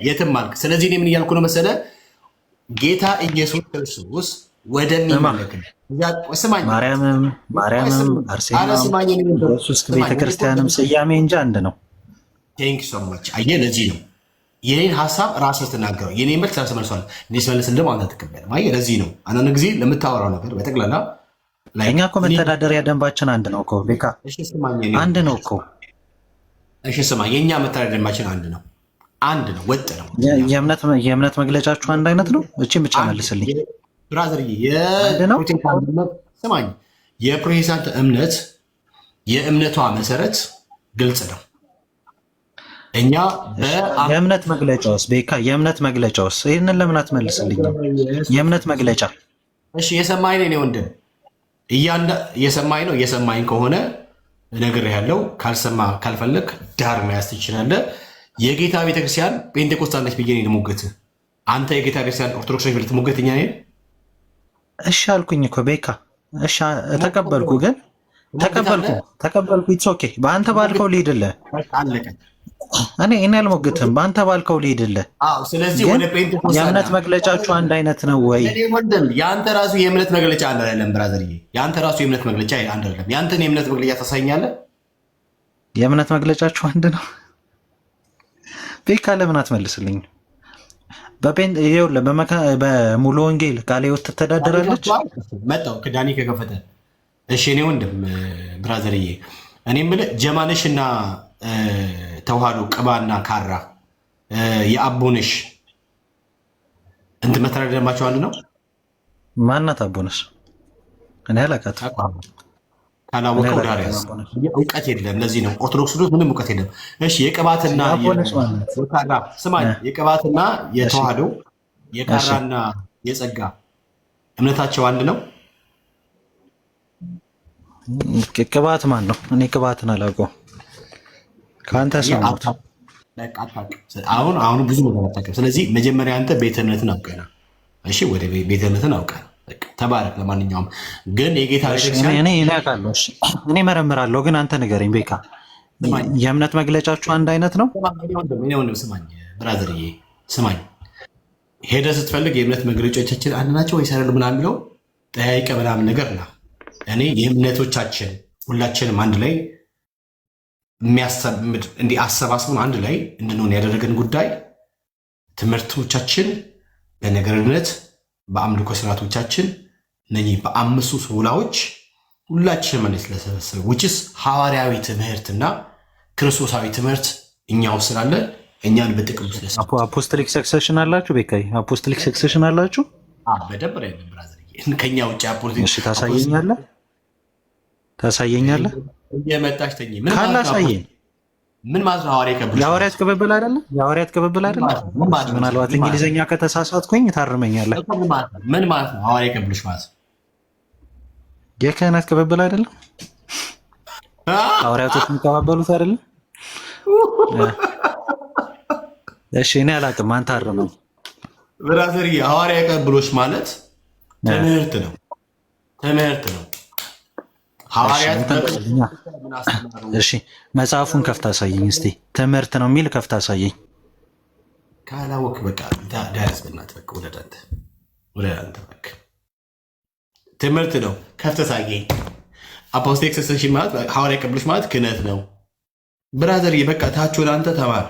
የትም ማለት። ስለዚህ እኔ ምን እያልኩ ነው መሰለ ጌታ ኢየሱስ ክርስቶስ ወደሚመለክ ማርያምም አርሴማም ኢየሱስ ቤተክርስቲያንም ስያሜ እንጂ አንድ ነው። ቴንክ ሶ ማች። አየህ ለዚህ ነው የኔን ሀሳብ ራስህ ትናገረው። የኔን መልስ ራስህ መልሷል። እኔ ስመልስ እንደውም አንተ ትቀበል። አየህ ለዚህ ነው አንዳንድ ጊዜ ለምታወራው ነገር በጠቅላላ እኛ እኮ መተዳደሪያ ደንባችን አንድ ነው እኮ ቤካ፣ አንድ ነው እኮ። እሺ ስማ፣ የእኛ መተዳደሪያ ደንባችን አንድ ነው፣ ወጥ ነው። የእምነት መግለጫችሁ አንድ አይነት ነው። እቺን ብቻ መልስልኝ ብራዘር። ስማኝ፣ የፕሮቴስታንት እምነት የእምነቷ መሰረት ግልጽ ነው። እኛ የእምነት መግለጫውስ ቤካ፣ የእምነት መግለጫውስ ይህንን ለምን አትመልስልኝ? የእምነት መግለጫ እሺ፣ የሰማኝ ነው ወንድም እየሰማኝ ከሆነ ነገር ያለው ካልሰማ ካልፈለግ ዳር መያዝ ትችላለህ። የጌታ ቤተክርስቲያን ፔንቴኮስታል ነች ብዬ ነው የምሞግትህ። አንተ የጌታ ቤተክርስቲያን ኦርቶዶክስ ነች ብለህ ትሞግተኛ ነህ። እሺ አልኩኝ እኮ ቤካ። እሺ ተቀበልኩ፣ ግን ተቀበልኩ። ኢትስ ኦኬ። በአንተ ባልከው ልሂድልህ። እኔ አልሞግትም። በአንተ ባልከው ልሂድልህ። ስለዚህ ወደ ፔንቴኮስታል የእምነት መግለጫችሁ አንድ አይነት ነው ወይ? የአንተ ራሱ የእምነት መግለጫ አንድ አይደለም ብራዘርዬ። የአንተ ራሱ የእምነት መግለጫ አንድ አይደለም። የአንተን የእምነት መግለጫ ታሳይኛለህ? የእምነት መግለጫችሁ አንድ ነው ቤካ። ለምን አትመልስልኝ? በሙሉ ወንጌል ቃለ ሕይወት ትተዳደራለች። መጣው ክዳኔ ከከፈተ እሺ። እኔ ወንድም ብራዘርዬ፣ እኔ የምልህ ጀማነሽ እና ተዋህዶ ቅባና ካራ የአቦነሽ እንትን መተዳደሪያ ደንባቸው አንድ ነው። ማናት አቦነሽ? እኔ አላውቃትም። ካላወቀው ዳሪያስ እውቀት የለም። ለዚህ ነው ኦርቶዶክስ ምንም እውቀት የለም። እሺ የቅባትና ስማኝ፣ የቅባትና የተዋህዶ የካራና የጸጋ እምነታቸው አንድ ነው። ቅባት ማን ነው? እኔ ቅባትን አላውቀውም። ከአንተ ሰማሁት። አሁን ብዙ ነገር አታውቅም። ስለዚህ መጀመሪያ አንተ ቤተ እምነትን አውቀና፣ እሺ ወደ ቤተ እምነትን አውቀና ተባረክ። ለማንኛውም ግን የጌታ እኔ መረምራለሁ፣ ግን አንተ ንገረኝ ቤካ፣ የእምነት መግለጫችሁ አንድ አይነት ነው? ስማኝ ብራዘርዬ፣ ስማኝ። ሄደህ ስትፈልግ የእምነት መግለጫዎቻችን አንድ ናቸው ወይስ አይደሉም ምናምን የሚለው ጠያይቀ ምናምን ነገር ና። እኔ የእምነቶቻችን ሁላችንም አንድ ላይ እንዲህ አሰባስቡን አንድ ላይ እንድንሆን ያደረገን ጉዳይ ትምህርቶቻችን በነገርነት በአምልኮ ስርዓቶቻችን እነዚህ በአምስቱ ሶላዎች ሁላችን ማለት ስለሰበሰበ ውጭስ ሐዋርያዊ ትምህርትና ክርስቶሳዊ ትምህርት እኛው ስላለ እኛን በጥቅም ስለሰ አፖስቶሊክ ሰክሴሽን አላችሁ ቤካይ? አፖስቶሊክ ሰክሴሽን አላችሁ? በደንብ ላይ ብራዘር፣ ከኛ ውጭ አፖስቶሊክ ታሳየኛለህ? እየመጣች ተኝ ካላሳየኝ ምን ማለት ነው? የሐዋርያት ቅብብል አይደለ? የሐዋርያት ቅብብል አይደለ? ምናልባት እንግሊዝኛ ከተሳሳትኩኝ ታርመኛለህ። ምን ማለት ነው ሐዋርያ ቅብብሎች ማለት? የክህነት ቅብብል አይደለም? ሐዋርያቶች የሚቀባበሉት አይደለም? እሺ እኔ አላውቅም፣ አንተ አርመኝ ብራዘር። የሐዋርያ ቅብብሎች ማለት ትምህርት ነው። እሺ መጽሐፉን ከፍታ አሳየኝ እስቲ። ትምህርት ነው የሚል ከፍታ አሳየኝ። ካላወቅ በቃ ዳርስ በእናትህ በቃ ወደ አንተ በቃ ትምህርት ነው ከፍተህ አሳየኝ። አፖስቶሊክ ሰክሴሽን ማለት ሐዋርያ ቅብብሎች ማለት ክህነት ነው ብራዘር። በቃ ታች ወደ አንተ ተማር።